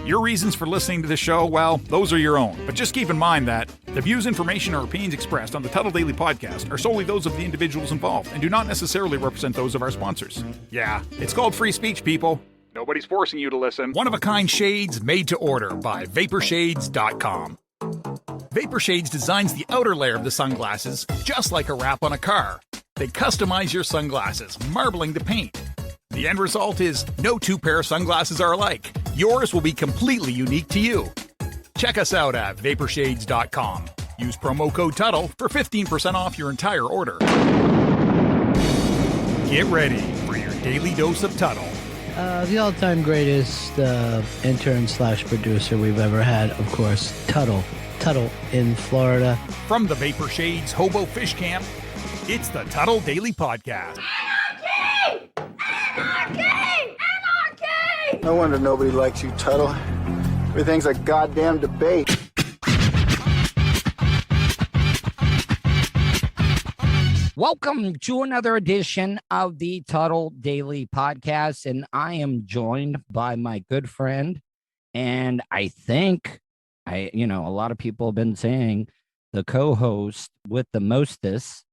Your reasons for listening to the show, well, those are your own. But just keep in mind that the views, information, or opinions expressed on the Tuddle Daily Podcast are solely those of the individuals involved and do not necessarily represent those of our sponsors. Yeah, it's called free speech, people. Nobody's forcing you to listen. One-of-a-kind shades made to order by VaporShades.com. Vapor Shades designs the outer layer of the sunglasses just like a wrap on a car. They customize your sunglasses, marbling the paint. The end result is no two pair of sunglasses are alike. Yours will be completely unique to you. Check us out at VaporShades.com. Use promo code Tuddle for 15% off your entire order. Get ready for your daily dose of Tuddle. The all-time greatest intern/producer we've ever had, of course, Tuddle. Tuddle in Florida. From the Vapor Shades Hobo Fish Camp, it's the Tuddle Daily Podcast. Anarchy! Anarchy! Anarchy! No wonder nobody likes you, Tuddle. Everything's a goddamn debate. Welcome to another edition of the Tuddle Daily Podcast, and I am joined by my good friend, and I think, a lot of people have been saying the co-host with the mostest,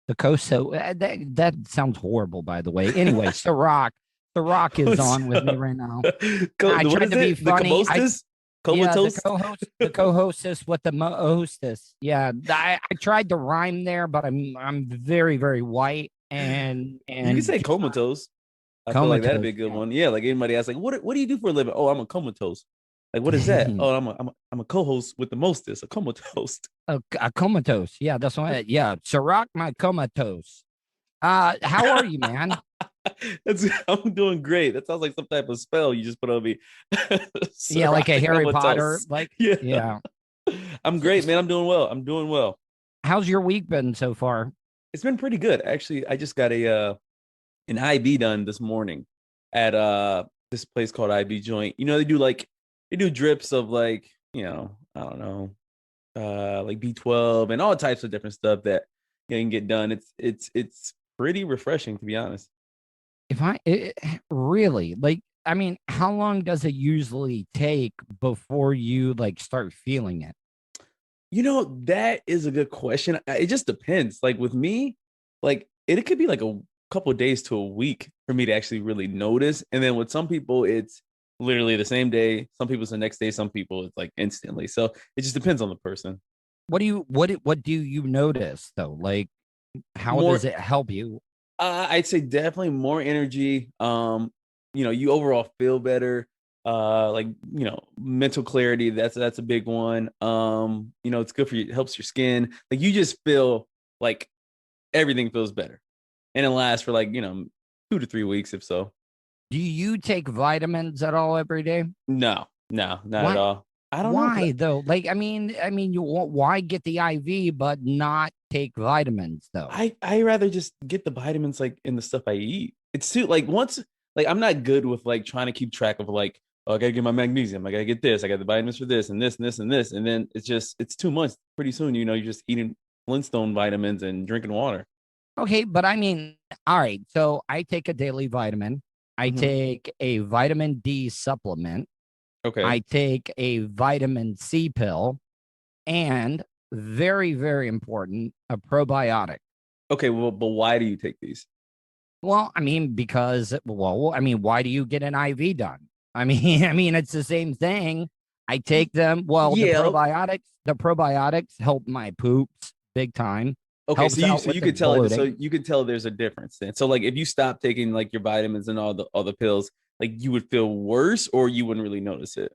that sounds horrible, by the way. Anyway, Serak is on with me right now. I tried to be funny. The co-hostess with the hostess. Yeah, I tried to rhyme there, but I'm very, very white and you can say comatose. I feel like that'd be a good one. Yeah, like anybody asks, like, what do you do for a living? Oh, I'm a comatose. Like, what is that? Oh, I'm a co-host with the mostest, a comatose. A comatose. Yeah, that's what. Yeah, Serak, my comatose. How are you, man? I'm doing great. That sounds like some type of spell you just put on me. Yeah, like a Harry Potter. Like, yeah. I'm great, man. I'm doing well. How's your week been so far? It's been pretty good, actually. I just got an IV done this morning at this place called IV Joint. You know, they do drips of like B12 and all types of different stuff that you can get done. It's pretty refreshing, to be honest. Really, like, I mean, how long does it usually take before you like start feeling it? You know, that is a good question. It just depends. Like with me, like it could be like a couple of days to a week for me to actually really notice. And then with some people, it's literally the same day. Some people it's the next day. Some people it's like instantly. So it just depends on the person. What do you notice though? Like, how does it help you? I'd say definitely more energy. You overall feel better. Mental clarity. That's a big one. It's good for you. It helps your skin. Like you just feel like everything feels better, and it lasts for 2 to 3 weeks, if so. Do you take vitamins at all every day? No, not at all. I don't know. Why though? Like, I mean, why get the IV but not take vitamins though? I rather just get the vitamins like in the stuff I eat. It's too I'm not good with like trying to keep track of like, oh, I gotta get my magnesium, I gotta get this, I got the vitamins for this and this and this and this, and then it's too much. Pretty soon, you're just eating Flintstone vitamins and drinking water. Okay, but I mean, all right. So I take a daily vitamin. I take a vitamin D supplement. Okay. I take a vitamin C pill, and very, very important, a probiotic. Okay, well, but why do you take these? Well, I mean, why do you get an IV done? I mean, it's the same thing. I take them. Well, yeah. The probiotics help my poops big time. Okay, so you could tell it. So you could tell there's a difference then. So like if you stop taking like your vitamins and all the pills, like you would feel worse or you wouldn't really notice it?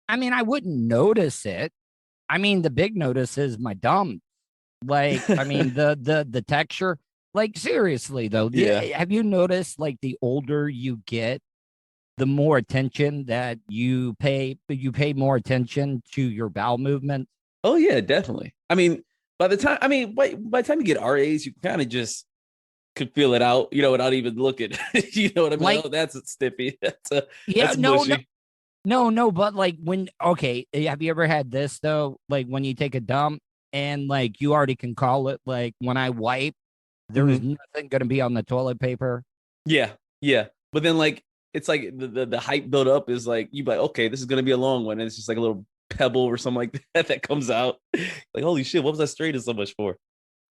I mean, I wouldn't notice it. I mean, the big notice is my dumps. Like, I mean, the texture. Like, seriously though, have you noticed like the older you get, the more attention that you pay more attention to your bowel movement? Oh yeah, definitely. I mean, by the time you get our age, you kind of just could feel it out, without even looking. You know what I mean? Like, oh, that's a stiffy. That's mushy. No, but like have you ever had this though? Like when you take a dump and like you already can call it, like when I wipe, there's nothing going to be on the toilet paper. Yeah. But then like it's like the hype build up is like you like, okay, this is gonna be a long one, and it's just like a little pebble or something like that that comes out. Like, holy shit, what was I straining so much for?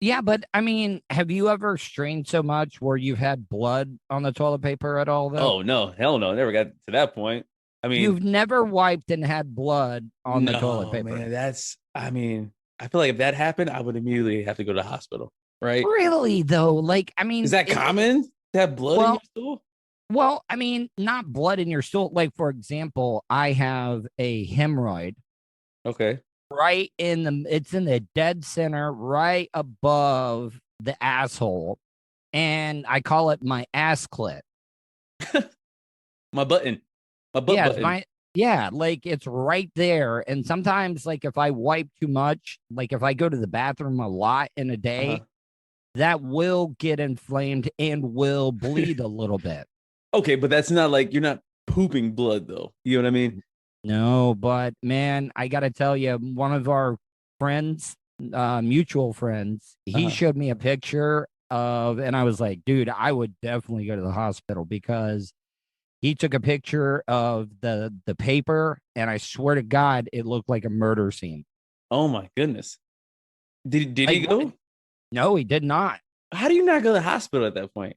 Yeah, but I mean, have you ever strained so much where you've had blood on the toilet paper at all, though? Oh no, hell no, never got to that point. I mean, You've never wiped and had blood on the toilet no, paper. man, that's I mean, I feel like if that happened, I would immediately have to go to the hospital, right? Really, though? Like, I mean, Is that common to have blood in your stool? Well, I mean, not blood in your stool. Like, for example, I have a hemorrhoid Okay. right it's in the dead center, right above the asshole. And I call it my ass clit. My button. My butt Yeah, button. like it's right there. And sometimes, like, if I wipe too much, like if I go to the bathroom a lot in a day, that will get inflamed and will bleed a little bit. Okay, but that's not like you're not pooping blood though. You know what I mean? No, but man, I got to tell you, one of our friends, mutual friends, he showed me a picture of, and I was like, dude, I would definitely go to the hospital because he took a picture of the paper, and I swear to God, it looked like a murder scene. Oh my goodness. Did he go? No, he did not. How do you not go to the hospital at that point?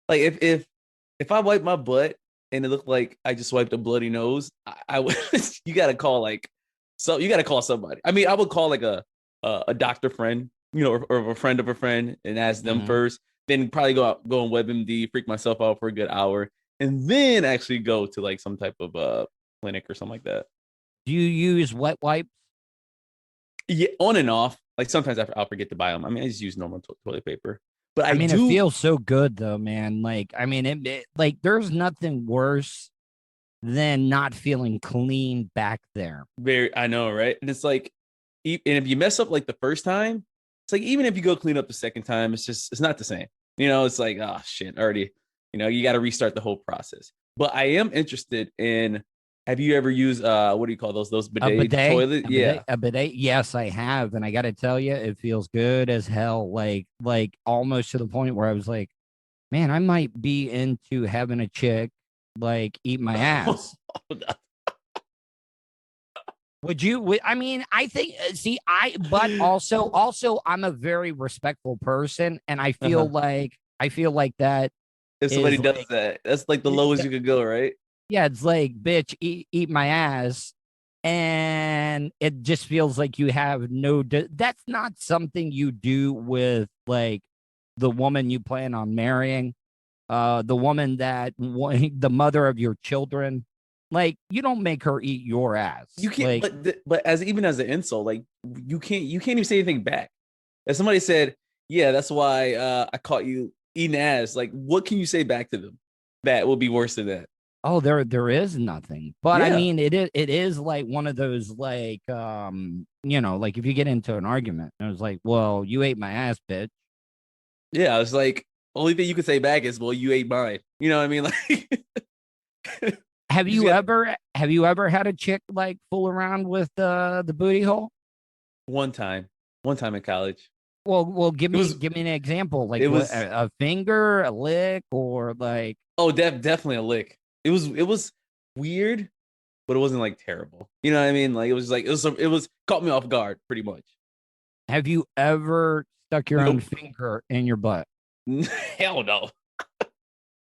Like if I wipe my butt and it looked like I just wiped a bloody nose, I would you gotta call you gotta call somebody. I mean, I would call like a doctor friend, you know, or a friend of a friend and ask them first, then probably go on WebMD, freak myself out for a good hour, and then actually go to like some type of clinic or something like that. Do you use wet wipes? Yeah, on and off. Like sometimes I'll forget to buy them. I mean, I just use normal toilet paper. But I mean, do... it feels so good though, man. Like, I mean, it like there's nothing worse than not feeling clean back there. I know, right? And it's like, and if you mess up like the first time, it's like even if you go clean up the second time, it's not the same. You know, it's like, oh shit, already. You know, you got to restart the whole process. But I am interested in. Have you ever used what do you call those bidet toilet? A bidet. Yes, I have, and I got to tell you, it feels good as hell. Like almost to the point where I was like, man, I might be into having a chick like eat my ass. Would you? I mean, I think. See, but also, I'm a very respectful person, and I feel like that. If somebody does that, that's like the lowest you could go, right? Yeah, it's like, bitch, eat my ass. And it just feels like you have that's not something you do with like the woman you plan on marrying, the woman the mother of your children. Like, you don't make her eat your ass. You can't, like, but even as an insult, like you can't even say anything back. If somebody said, yeah, that's why I caught you eating ass, like what can you say back to them that will be worse than that? Oh, there is nothing. But I mean, it is like one of those, like, you know, like if you get into an argument, and it's like, well, you ate my ass, bitch. Yeah, it's like only thing you can say back is, well, you ate mine. You know what I mean? Like, have you ever had a chick like fool around with the booty hole? One time in college. Well, give me an example. Like, it was a finger, a lick, or like. Oh, definitely a lick. It was weird, but it wasn't like terrible. You know what I mean? Like it was caught me off guard pretty much. Have you ever stuck your own finger in your butt? Hell no.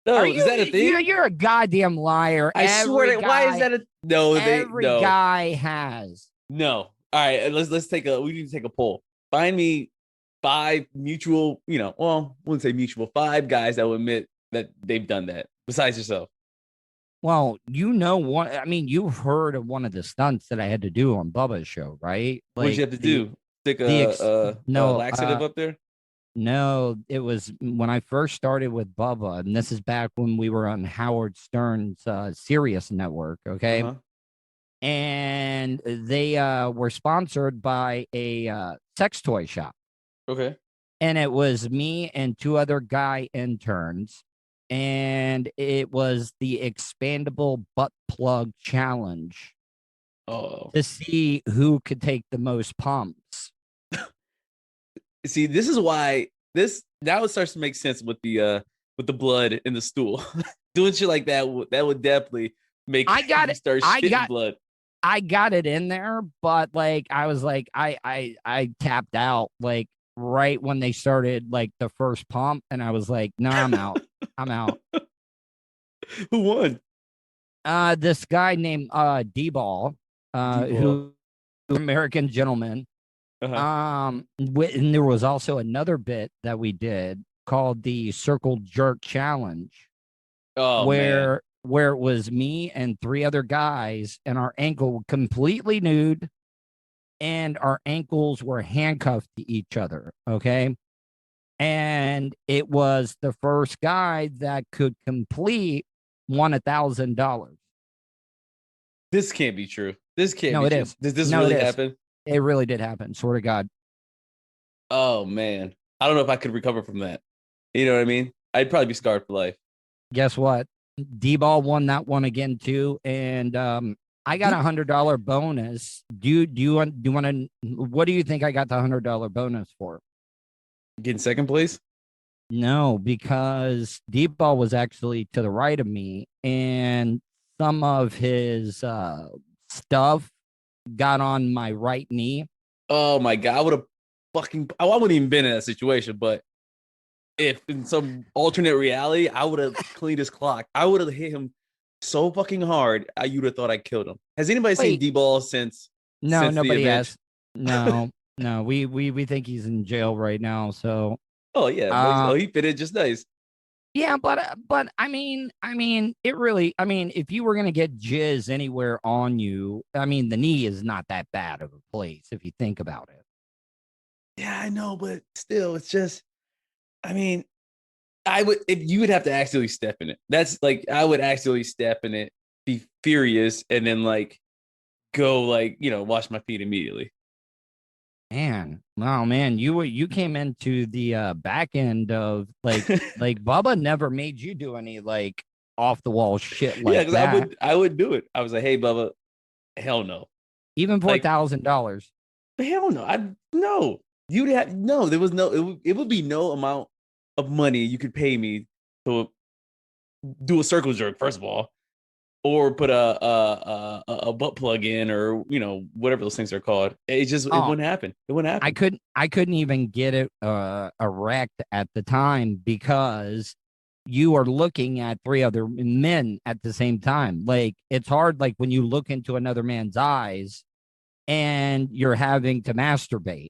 No, is that a thing? You're a goddamn liar. I swear to, why is that a no? Every guy has. No. All right, we need to take a poll. Find me 5 mutual, well, I wouldn't say mutual, 5 guys that will admit that they've done that besides yourself. Well, what I mean, you've heard of one of the stunts that I had to do on Bubba's show, right? Like, what'd you have to do? Stick a laxative up there? No, it was when I first started with Bubba, and this is back when we were on Howard Stern's Sirius network, okay? And they were sponsored by a sex toy shop. Okay. And it was me and 2 other guy interns. And it was the expandable butt plug challenge to see who could take the most pumps. See, this is why now it starts to make sense with the blood in the stool. Doing shit like that would definitely make I got you it. start shitting blood. I got it in there, but like I was like I tapped out like right when they started like the first pump, and I was like, no, I'm out. I'm out. Who won? This guy named D-Ball, D-Ball. who American gentleman. And there was also another bit that we did called the Circle Jerk Challenge. Oh, where it was me and 3 other guys, and our ankle completely nude, and our ankles were handcuffed to each other. Okay. And it was the first guy that could complete won $1,000. This can't be true. This can't No, be it true. is. Does this No, really it is. happen? It really did happen. Swear to God. Oh, man. I don't know if I could recover from that. You know what I mean? I'd probably be scarred for life. Guess what? D-Ball won that one again too, and I got $100 bonus. Do you want to? What do you think I got the $100 bonus for? Getting second place? No, because D-Ball was actually to the right of me, and some of his stuff got on my right knee. Oh my God. I would have I wouldn't even been in that situation, but if in some alternate reality, I would have cleaned his clock. I would have hit him so fucking hard, you'd have thought I killed him. Has anybody seen D-Ball since? No, since nobody the event? has. No, no. We think he's in jail right now. So. Oh yeah, he fit in just nice. Yeah, but I mean, it really. I mean, if you were gonna get jizz anywhere on you, I mean, the knee is not that bad of a place if you think about it. Yeah, I know, but still, it's just. I mean, if you would have to accidentally step in it. That's like I would accidentally step in it, be furious, and then like go like wash my feet immediately. Man, wow, man, you came into the back end of like Bubba never made you do any like off the wall shit like that. Because I would do it. I was like, hey, Bubba, hell no. Even for $1,000. Hell no. No. You'd have no. There was no. It would be no amount of money you could pay me to do a circle jerk, first of all, or put a butt plug in, or whatever those things are called. It wouldn't happen. It wouldn't happen. I couldn't even get it erect at the time because you are looking at 3 other men at the same time. Like it's hard, like when you look into another man's eyes and you're having to masturbate.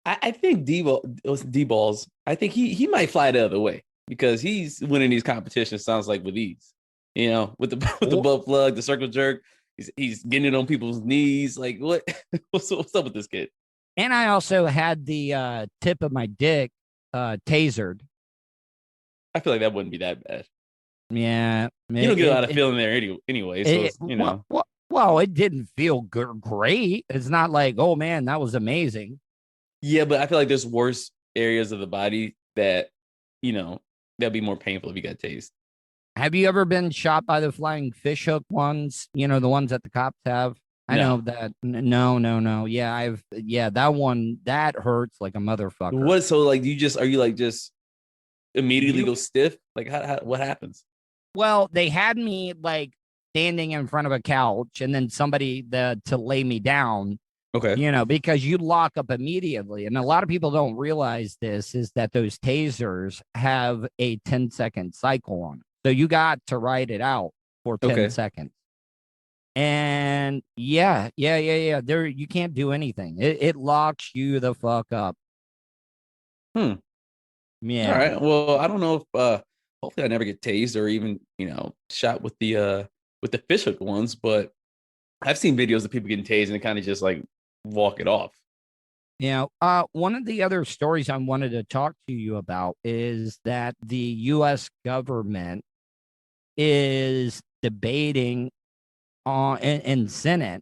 I think D-Balls, I think he might fly the other way because he's winning these competitions, sounds like, with ease. With the butt plug, the circle jerk, he's getting it on people's knees. Like what? What's up with this kid? And I also had the tip of my dick tasered. I feel like that wouldn't be that bad. Yeah, you don't get a lot of feeling there anyway. So well, it didn't feel great. It's not like, oh man, that was amazing. Yeah, but I feel like there's worse areas of the body that, that'd be more painful if you got tased. Have you ever been shot by the flying fish hook ones? The ones that the cops have? I know that. No. Yeah, that one, that hurts like a motherfucker. What? So like, are you just immediately go stiff? Like what happens? Well, they had me like standing in front of a couch and then somebody to lay me down. Okay. Because you lock up immediately. And a lot of people don't realize this is that those tasers have a 10-second cycle on it. So you got to ride it out for 10 seconds. And yeah. There, you can't do anything. It locks you the fuck up. Yeah. All right. Well, I don't know if hopefully I never get tased or even, shot with the fishhook ones, but I've seen videos of people getting tased and it kind of just like walk it off. One of the other stories I wanted to talk to you about is that the U.S. government is debating in Senate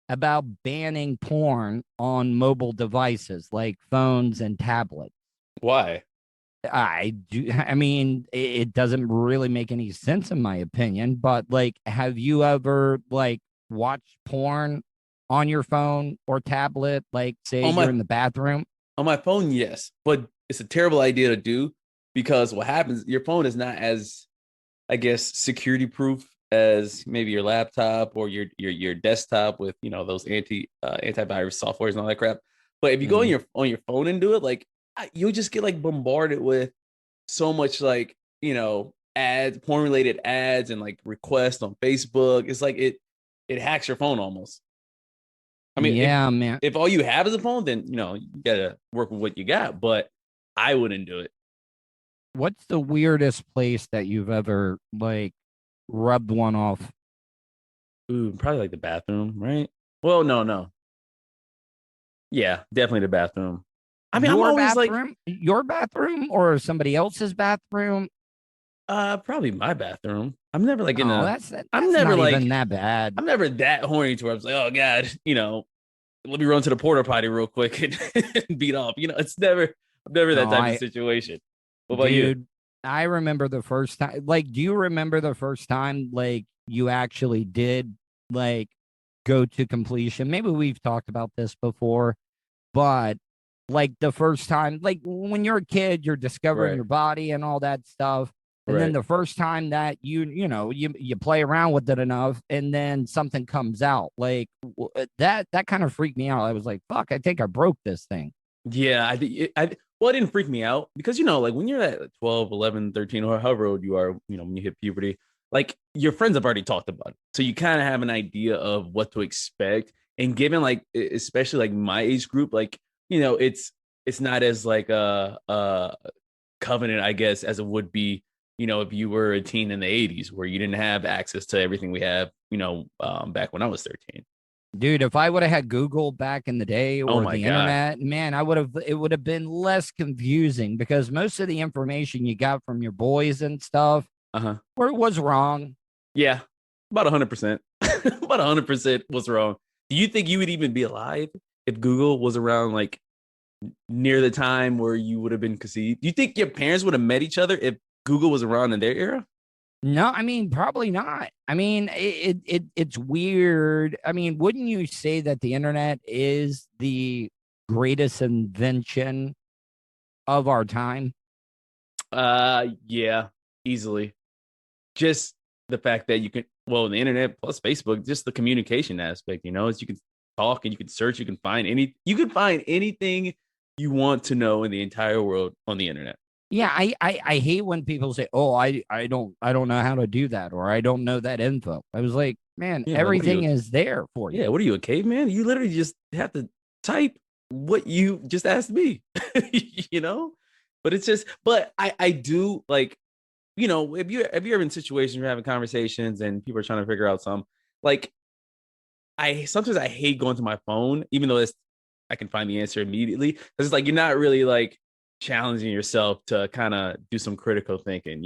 about banning porn on mobile devices like phones and tablets. Why? I mean, it doesn't really make any sense in my opinion, but like, have you ever like watched porn on your phone or tablet, like say you're in the bathroom? On my phone, yes, but it's a terrible idea to do because what happens, your phone is not as I guess, security proof as maybe your laptop or your desktop with, those antivirus softwares and all that crap. But if you go on your phone and do it, like you'll just get like bombarded with so much like, ads, porn related ads and like requests on Facebook. It's like it hacks your phone almost. I mean, yeah, man. If all you have is a phone, then you gotta work with what you got. But I wouldn't do it. What's the weirdest place that you've ever like rubbed one off? Ooh, probably like the bathroom, right? Well, no. Yeah, definitely the bathroom. I mean, I'm always bathroom, your bathroom or somebody else's bathroom? Probably my bathroom. I'm never like that's I'm never not like even that bad. I'm never that horny to where I was like, oh god, let me run to the porta potty real quick and beat off. It's never I'm never that type of situation. What about you? I remember the first time. Like, do you remember the first time like you actually did like go to completion? Maybe we've talked about this before, but like the first time, like when you're a kid, you're discovering your body and all that stuff. And then the first time that you play around with it enough, and then something comes out like that kind of freaked me out. I was like, "Fuck! I think I broke this thing." Yeah, well, it didn't freak me out because like when you're at 12, 11, 13, or however old you are, when you hit puberty, like your friends have already talked about it, so you kind of have an idea of what to expect. And given like especially like my age group, like it's not as like a covenant, I guess, as it would be. If you were a teen in the 80s where you didn't have access to everything we have, back when I was 13. Dude, if I would have had Google back in the day or the internet, man, it would have been less confusing because most of the information you got from your boys and stuff was wrong. Yeah, about 100%. About 100% was wrong. Do you think you would even be alive if Google was around like near the time where you would have been conceived? Do you think your parents would have met each other if Google was around in their era? No, I mean, probably not. I mean, it's weird. I mean, wouldn't you say that the internet is the greatest invention of our time? Yeah, easily. Just the fact that you can, the internet plus Facebook, just the communication aspect, is you can talk and you can search, you can find anything you want to know in the entire world on the internet. Yeah, I hate when people say, "Oh, I don't know how to do that," or "I don't know that info." I was like, "Man, everything is there for you." Yeah, what are you, a caveman? You literally just have to type what you just asked me, But it's just, but I do like, if you're ever in situations you're having conversations and people are trying to figure out something, like sometimes I hate going to my phone, even though I can find the answer immediately, because it's like you're not really like challenging yourself to kind of do some critical thinking.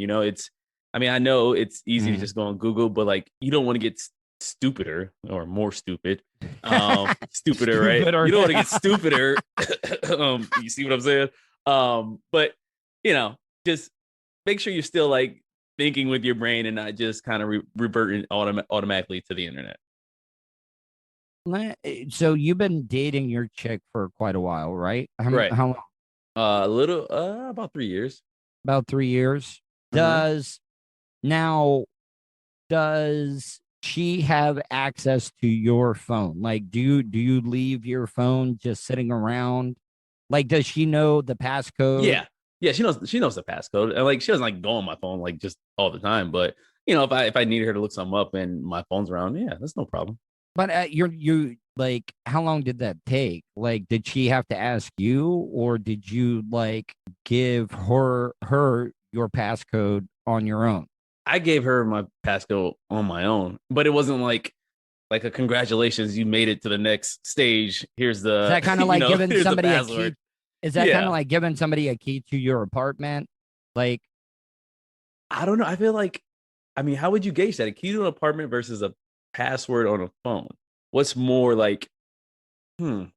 I know it's easy to just go on Google, but like you don't want to get stupider or more stupid. Stupider, right? You don't want to get stupider. You see what I'm saying? But just make sure you're still like thinking with your brain and not just kind of reverting automatically to the internet. So you've been dating your chick for quite a while, right? Right. How long? A little, about 3 years. About 3 years. Does she have access to your phone? Like, do you leave your phone just sitting around? Like, does she know the passcode? Yeah, she knows the passcode. And like, she doesn't like go on my phone like just all the time. But if I needed her to look something up and my phone's around, yeah, that's no problem. But you like, how long did that take? Like, did she have to ask you, or did you like give her your passcode on your own? I gave her my passcode on my own, but it wasn't like a congratulations, you made it to the next stage. Here's the. Is that kind of like giving somebody a key? Is that kind of like giving somebody a key to your apartment? Like, I don't know. I feel like, how would you gauge that? A key to an apartment versus a password on a phone? What's more like, man,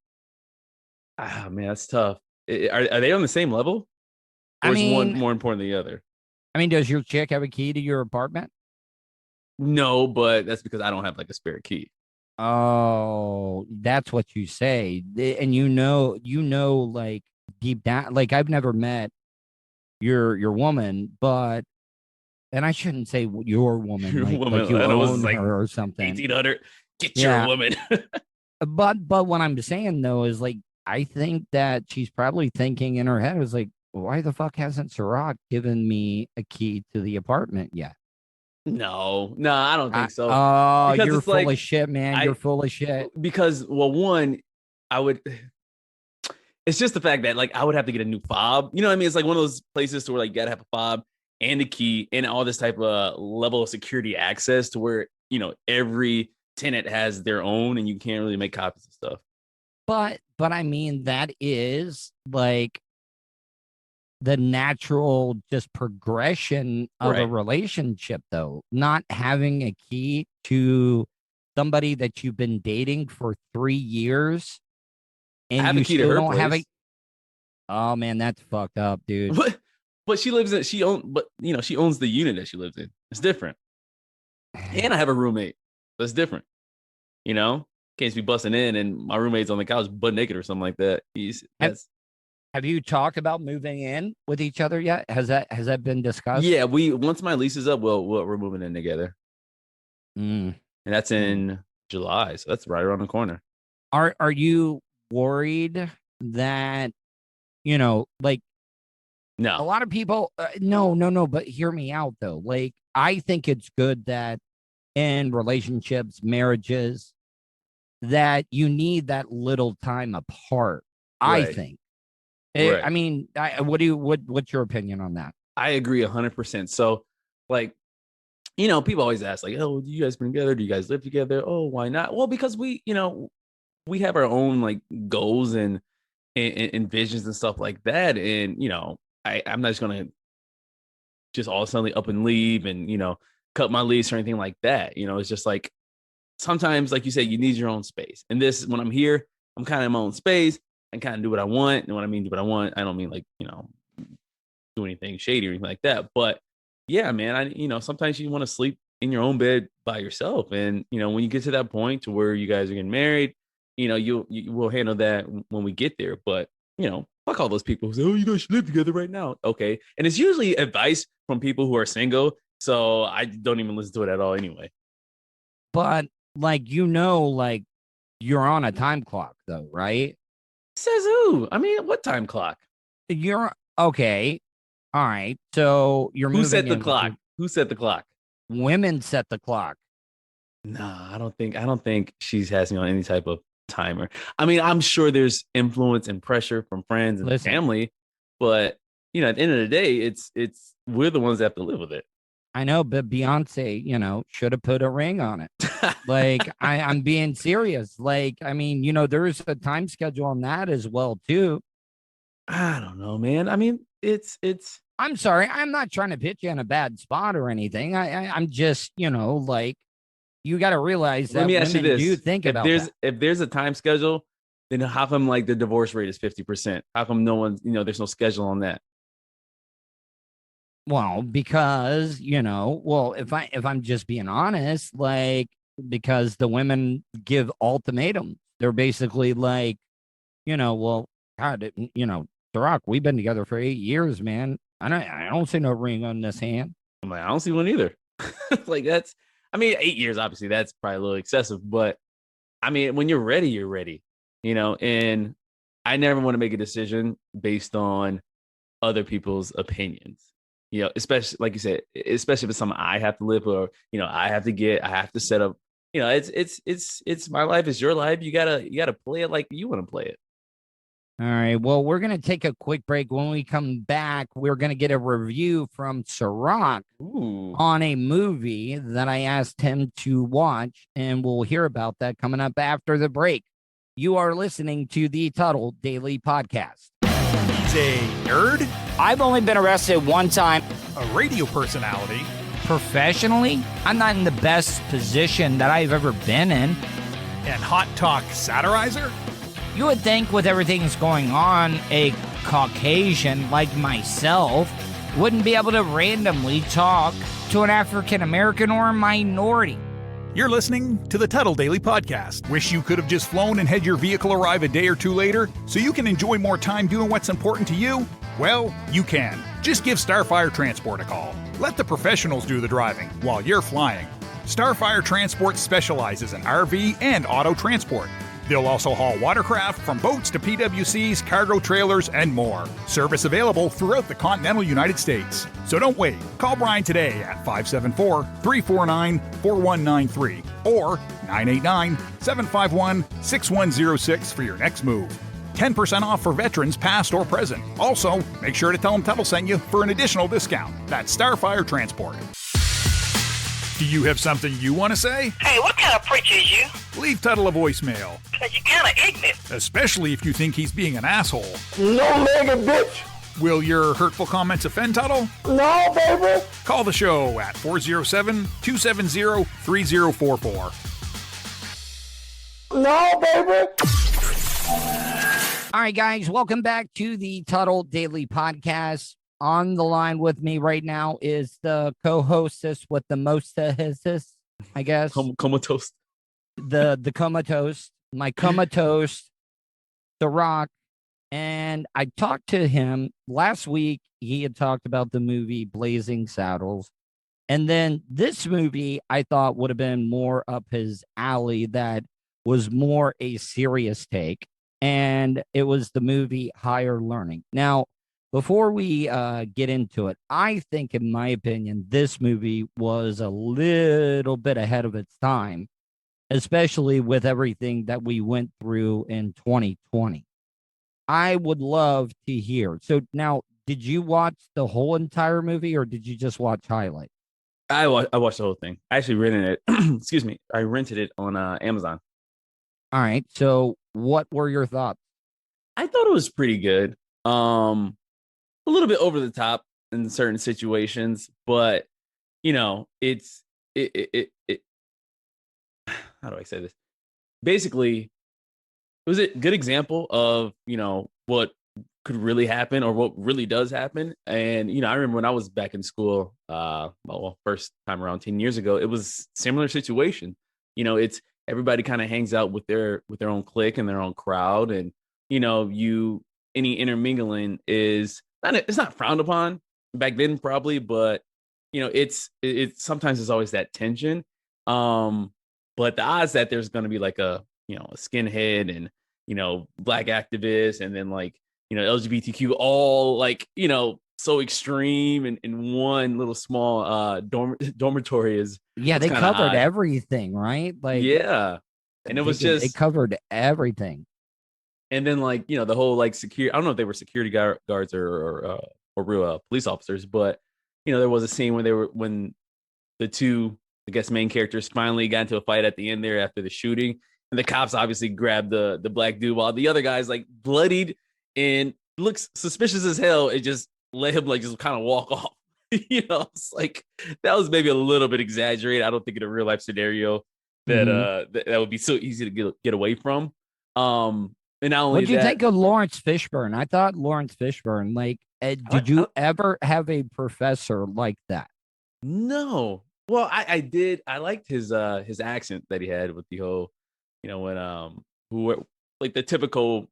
that's tough. Are they on the same level? Or is one more important than the other? Does your chick have a key to your apartment? No, but that's because I don't have like a spare key. Oh, that's what you say. And like deep down, like I've never met your woman, but and I shouldn't say your woman, Your like, woman, like you I know, it was own like her or something. 1800. Get Yeah. your woman. But what I'm saying though is like I think that she's probably thinking in her head was like, why the fuck hasn't Serak given me a key to the apartment yet? No, I don't think so. Oh, Because you're it's full like, of shit, man. You're full of shit. Because, well, one, I would. It's just the fact that like I would have to get a new fob. You know what I mean? It's like one of those places to where like you gotta have a fob and a key and all this type of level of security access to where every tenant has their own and you can't really make copies of stuff. But I mean that is like the natural just progression of a Right. relationship, though. Not having a key to somebody that you've been dating for 3 years, I and have you a key to still her don't have a. place. Oh man, that's fucked up, dude. But she owns the unit that she lives in. It's different. And I have a roommate. That's different. Can't just be busting in and my roommate's on the couch butt naked or something like that. Have you talked about moving in with each other yet? Has that been discussed? Yeah, once my lease is up, we're moving in together. Mm. And that's in July, so that's right around the corner. Are you worried that like a No. lot of people no, but hear me out though. Like I think it's good that in relationships, marriages, that you need that little time apart. I Right. think. Right. I mean, what's your opinion on that? I agree 100%. So, like, people always ask, like, "Oh, do you guys been together? Do you guys live together? Oh, why not?" Well, because we have our own like goals and visions and stuff like that. And I'm not just gonna just all suddenly up and leave and cut my lease or anything like that. It's just like sometimes, like you said, you need your own space. And this, when I'm here, I'm kind of in my own space. I kind of do what I want. And when I mean do what I want, I don't mean like, do anything shady or anything like that. But yeah, man, sometimes you want to sleep in your own bed by yourself. And, when you get to that point to where you guys are getting married, you will handle that when we get there. But, fuck all those people who say, oh, you guys should live together right now. Okay. And it's usually advice from people who are single. So I don't even listen to it at all anyway. But like like you're on a time clock though, right? Says who? I mean, what time clock? You're okay. All right. So you're Who moving set the in- clock? Who set the clock? Women set the clock. Nah, I don't think she has me on any type of timer. I mean, I'm sure there's influence and pressure from friends and Listen. family, but at the end of the day, it's we're the ones that have to live with it. I know, but Beyonce, should have put a ring on it. Like I'm being serious. Like, I mean, there's a time schedule on that as well, too. I don't know, man. I mean, it's I'm sorry. I'm not trying to put you in a bad spot or anything. I'm just, like, you got to realize that let me ask you women this. do think if about there's that. if there's a time schedule, then how come like the divorce rate is 50%? How come no one, there's no schedule on that? Well, because, if I'm just being honest, like, because the women give ultimatums. They're basically like, well, God, Serak, we've been together for 8 years, man. I don't see no ring on this hand. I'm like, I don't see one either. Like 8 years, obviously that's probably a little excessive, but I mean, when you're ready, you're ready, and I never want to make a decision based on other people's opinions, especially like you said, especially if it's something I have to live or, I have to set up, it's my life, it's your life. You gotta play it like you want to play it. All right. Well, we're going to take a quick break. When we come back, we're going to get a review from Serak on a movie that I asked him to watch, and we'll hear about that coming up after the break. You are listening to the Tuddle Daily Podcast. He's a nerd, I've only been arrested one time. a radio personality, Professionally, I'm not in the best position that I've ever been in. and hot talk satirizer. You would think with everything that's going on, a Caucasian like myself wouldn't be able to randomly talk to an African American or a minority. You're listening to the Tuddle Daily Podcast. Wish you could have just flown and had your vehicle arrive a day or two later so you can enjoy more time doing what's important to you? Well, you can. Just give Starfire Transport a call. Let the professionals do the driving while you're flying. Starfire Transport specializes in RV and auto transport. They'll also haul watercraft from boats to PWCs, cargo trailers, and more. Service available throughout the continental United States. So don't wait. Call Brian today at 574-349-4193 or 989-751-6106 for your next move. 10% off for veterans past or present. Also, make sure to tell them Tuddle sent you for an additional discount. That's Starfire Transport. Do you have something you want to say? Hey, what kind of preacher is you? Leave Tuddle a voicemail. Cause you're kind of ignorant. Especially if you think he's being an asshole. No-legged bitch. Will your hurtful comments offend Tuddle? No, baby. Call the show at 407-270-3044. No, baby. All right, guys, welcome back to the Tuddle Daily Podcast. On the line with me right now is the co-hostess with the mostest, I guess. Comatose. The comatose, my comatose, Serak. And I talked to him last week. He had talked about the movie Blazing Saddles. And then this movie I thought would have been more up his alley, that was more a serious take. And it was the movie Higher Learning. Now, before we get into it, I think, in my opinion, this movie was a little bit ahead of its time, especially with everything that we went through in 2020. I would love to hear. So now, did you watch the whole entire movie or did you just watch highlights? I watched the whole thing. I actually rented it. Excuse me. I rented it on Amazon. All right. So what were your thoughts? I thought it was pretty good. A little bit over the top in certain situations, but you know, it how do I say this? Basically, it was a good example of, you know, what could really happen or what really does happen. And, you know, I remember when I was back in school, first time around 10 years ago, it was similar situation. You know, it's everybody kind of hangs out with their own clique and their own crowd. And, you know, any intermingling is it's not frowned upon back then, probably, but you know, it's sometimes it's always that tension. But the odds that there's going to be like a skinhead and, you know, black activists and then like, you know, LGBTQ all like, you know, so extreme and in one little small dormitory is they covered everything, right? Like, yeah. And it was they covered everything. And then, like, you know, the whole like security, I don't know if they were security guards or real police officers, but, you know, there was a scene when the two, I guess, main characters finally got into a fight at the end there after the shooting. And the cops obviously grabbed the black dude while the other guy's like bloodied and looks suspicious as hell. It just let him like just kind of walk off. You know, it's like that was maybe a little bit exaggerated. I don't think in a real life scenario that that would be so easy to get away from. And not only what did you think of Lawrence Fishburne? I thought Lawrence Fishburne, like, did you ever have a professor like that? No. Well, I did. I liked his accent that he had with the whole, you know, when like the typical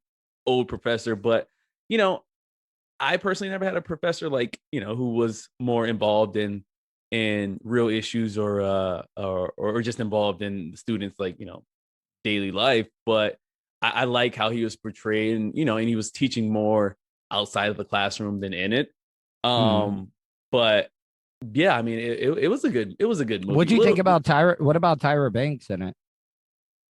old professor. But, you know, I personally never had a professor like, you know, who was more involved in real issues or just involved in students, like, you know, daily life. But I like how he was portrayed, and, you know, and he was teaching more outside of the classroom than in it. But yeah, I mean, it was a good movie. What do you think about Tyra? What about Tyra Banks in it?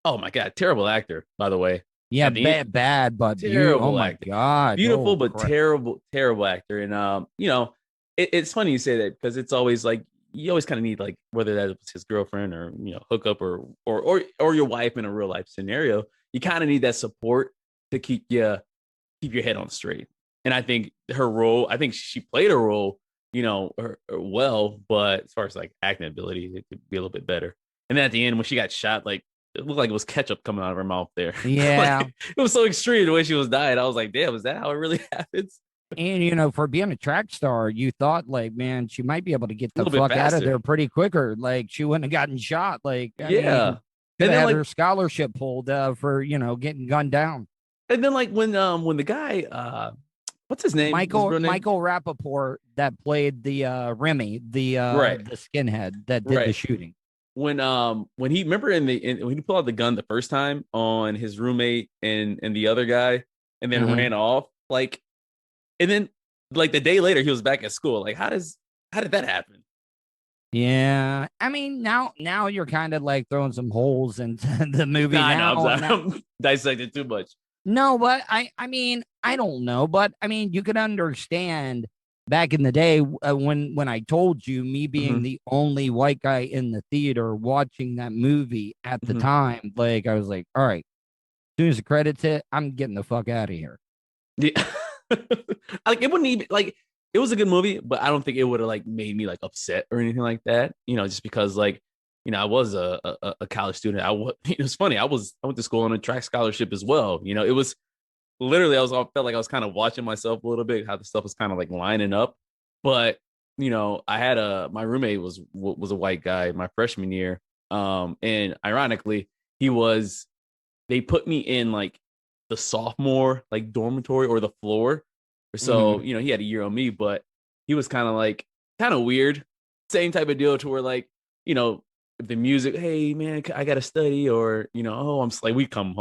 Oh my God, terrible actor, by the way. Yeah, bad, but terrible. Oh my God, beautiful but terrible actor. And you know, it's funny you say that because it's always like you always kind of need, like, whether that was his girlfriend or, you know, hookup or your wife in a real life scenario, you kind of need that support to keep your head on straight. And I think her role, I think she played a role, you know, well, but as far as like acting ability, it could be a little bit better. And then at the end, when she got shot, like, it looked like it was ketchup coming out of her mouth there. Yeah. Like, it was so extreme the way she was dying. I was like, damn, is that how it really happens? And, you know, for being a track star, you thought, like, man, she might be able to get the fuck out of there pretty quicker. Like, she wouldn't have gotten shot. Like, I mean, and then had her scholarship pulled for, you know, getting gunned down. And then, like, when the guy, What's his name? Michael His real name? Michael Rappaport that played the Remy, the skinhead that did the shooting. When he remember when he pulled out the gun the first time on his roommate and the other guy and then ran off, like, and then like the day later he was back at school. Like, how did that happen? Yeah, I mean, now you're kind of like throwing some holes into the movie. I'm dissecting too much. No, but I mean, I don't know, but I mean, you could understand back in the day when I told you, me being the only white guy in the theater watching that movie at the time, like I was like, all right, as soon as the credits hit, I'm getting the fuck out of here. Yeah, like it wouldn't even like. It was a good movie, but I don't think it would have like made me like upset or anything like that. You know, just because like, you know, I was a college student. It was funny. I went to school on a track scholarship as well. You know, it was literally I felt like I was kind of watching myself a little bit, how the stuff was kind of like lining up. But you know, I had my roommate was a white guy my freshman year, and ironically, they put me in like the sophomore like dormitory or the floor. So, you know, he had a year on me, but he was kind of weird. Same type of deal to where like, you know, if the music, hey man, I got to study, or, you know, oh, I'm like, we come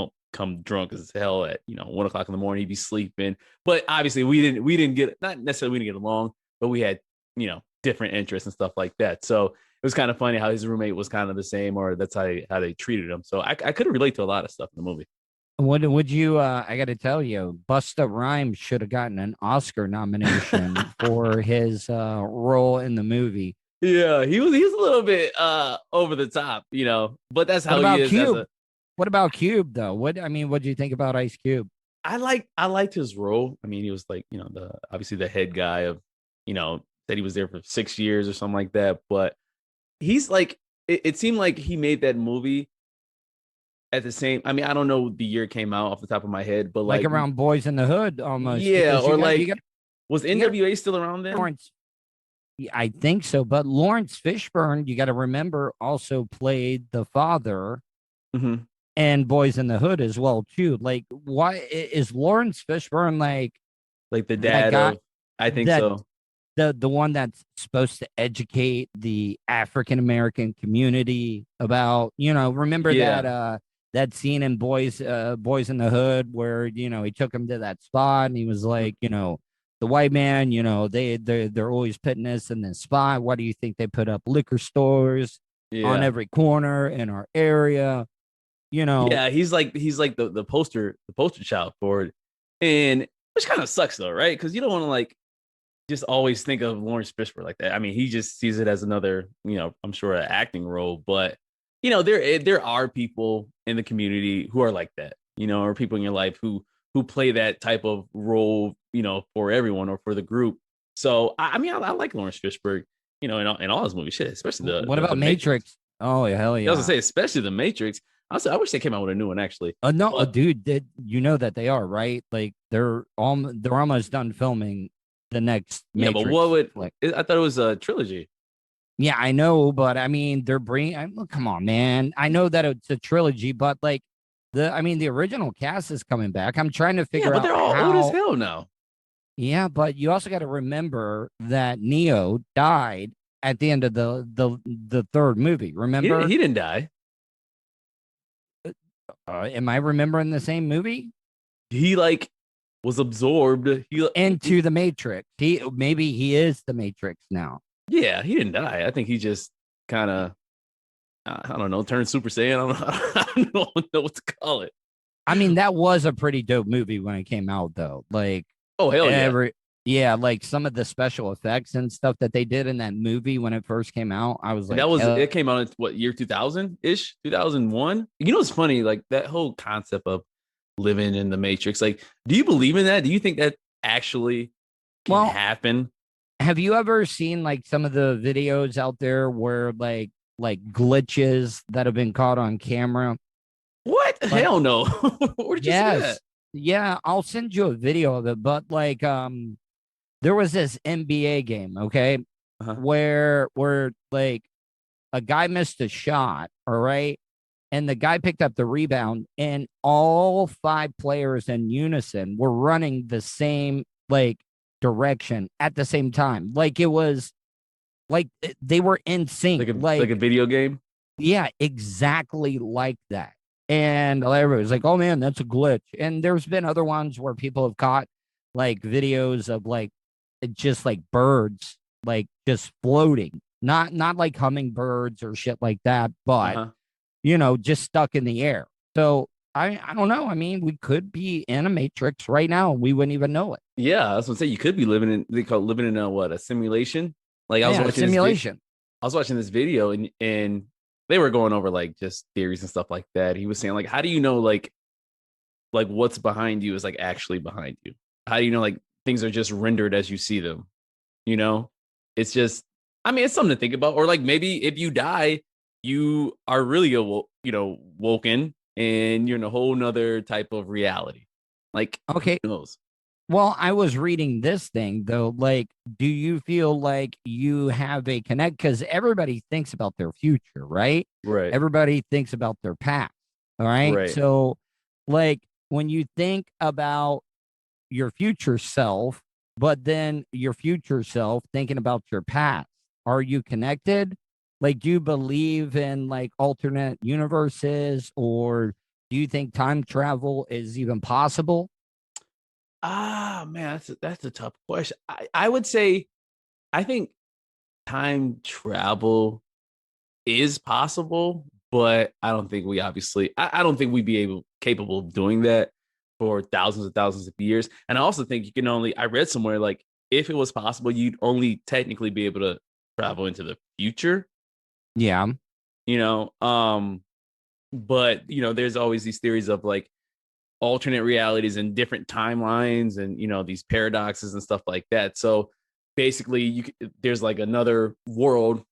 drunk as hell at, you know, 1:00 in the morning, he'd be sleeping. But obviously we didn't get, not necessarily we didn't get along, but we had, you know, different interests and stuff like that. So it was kind of funny how his roommate was kind of the same, or that's how they treated him. So I couldn't relate to a lot of stuff in the movie. What would you? I got to tell you, Busta Rhymes should have gotten an Oscar nomination for his role in the movie. Yeah, he was a little bit over the top, you know, but that's how he is. Cube? What about Cube though? What do you think about Ice Cube? I liked his role. I mean, he was like, you know, obviously the head guy of, you know, that he was there for 6 years or something like that. But he's like, it seemed like he made that movie at the same, I mean, I don't know the year it came out off the top of my head, but like around Boys in the Hood almost. Yeah, or was NWA still around then? Lawrence, I think so, but Lawrence Fishburne, you got to remember, also played the father and Boys in the Hood as well too. Like, why is Lawrence Fishburne like the dad of? I think so. The one that's supposed to educate the African American community about, you know, remember that scene in Boys in the Hood where, you know, he took him to that spot and he was like, you know, the white man, you know, they're always putting us in this spot. Why do you think they put up liquor stores on every corner in our area? You know, yeah, he's like the poster child for it, and which kind of sucks though, right? Because you don't want to like just always think of Lawrence Fishburne like that. I mean, he just sees it as another, you know, I'm sure an acting role, but you know, there are people in the community who are like that, you know, or people in your life who play that type of role, you know, for everyone or for the group. So I mean, I like Lawrence Fishburne, you know, in all his movies, shit, especially what about Matrix? Oh yeah, hell yeah! I was gonna say, especially the Matrix. I wish they came out with a new one actually. No, dude, you know that they are, right? Like they're almost done filming the next Matrix. But what would I thought it was a trilogy. Yeah, I know, but I mean, they're bringing. Come on, man! I know that it's a trilogy, but like the original cast is coming back. I'm trying to figure out. But they're all old as hell now. Yeah, but you also got to remember that Neo died at the end of the third movie. Remember, he didn't die. Am I remembering the same movie? He like was absorbed into the Matrix. Maybe he is the Matrix now. Yeah, he didn't die. I think he just kind of, I don't know, turned Super Saiyan. I don't know what to call it. I mean, that was a pretty dope movie when it came out, though. Like, oh hell yeah, yeah, like some of the special effects and stuff that they did in that movie when it first came out. I was like, it came out in what year, 2000-ish, 2001. You know, it's funny, like that whole concept of living in the Matrix. Like, do you believe in that? Do you think that actually can happen? Have you ever seen like some of the videos out there where like glitches that have been caught on camera? What? Hell no. Where did you see that? Yeah, I'll send you a video of it. But like, there was this NBA game, okay, where like a guy missed a shot, all right, and the guy picked up the rebound, and all 5 players in unison were running the same like direction at the same time. Like it was like they were in sync. Like a video game. Yeah, exactly like that. And everybody was like, oh man, that's a glitch. And there's been other ones where people have caught like videos of like just like birds like just floating, not like hummingbirds or shit like that, but just stuck in the air. So I don't know. I mean, we could be in a matrix right now. We wouldn't even know it. Yeah, I was gonna say you could be they call it living in a simulation. Like I was watching a simulation. I was watching this video and they were going over like just theories and stuff like that. He was saying like, how do you know like what's behind you is like actually behind you? How do you know like things are just rendered as you see them? It's just, I mean, it's something to think about. Or like maybe if you die, you are really woken and you're in a whole nother type of reality. Like, okay. Who knows? Well, I was reading this thing though. Like, do you feel like you have a connect? Because everybody thinks about their future, right? Right. Everybody thinks about their past. All right. Right. So, like, when you think about your future self, but then your future self thinking about your past, are you connected? Like, do you believe in like alternate universes, or do you think time travel is even possible? Man, that's a tough question. I would say, I think time travel is possible, but I don't think I don't think we'd be capable of doing that for thousands and thousands of years. And I also think I read somewhere like if it was possible, you'd only technically be able to travel into the future. Yeah. But there's always these theories of like alternate realities and different timelines and these paradoxes and stuff like that. So basically there's like another world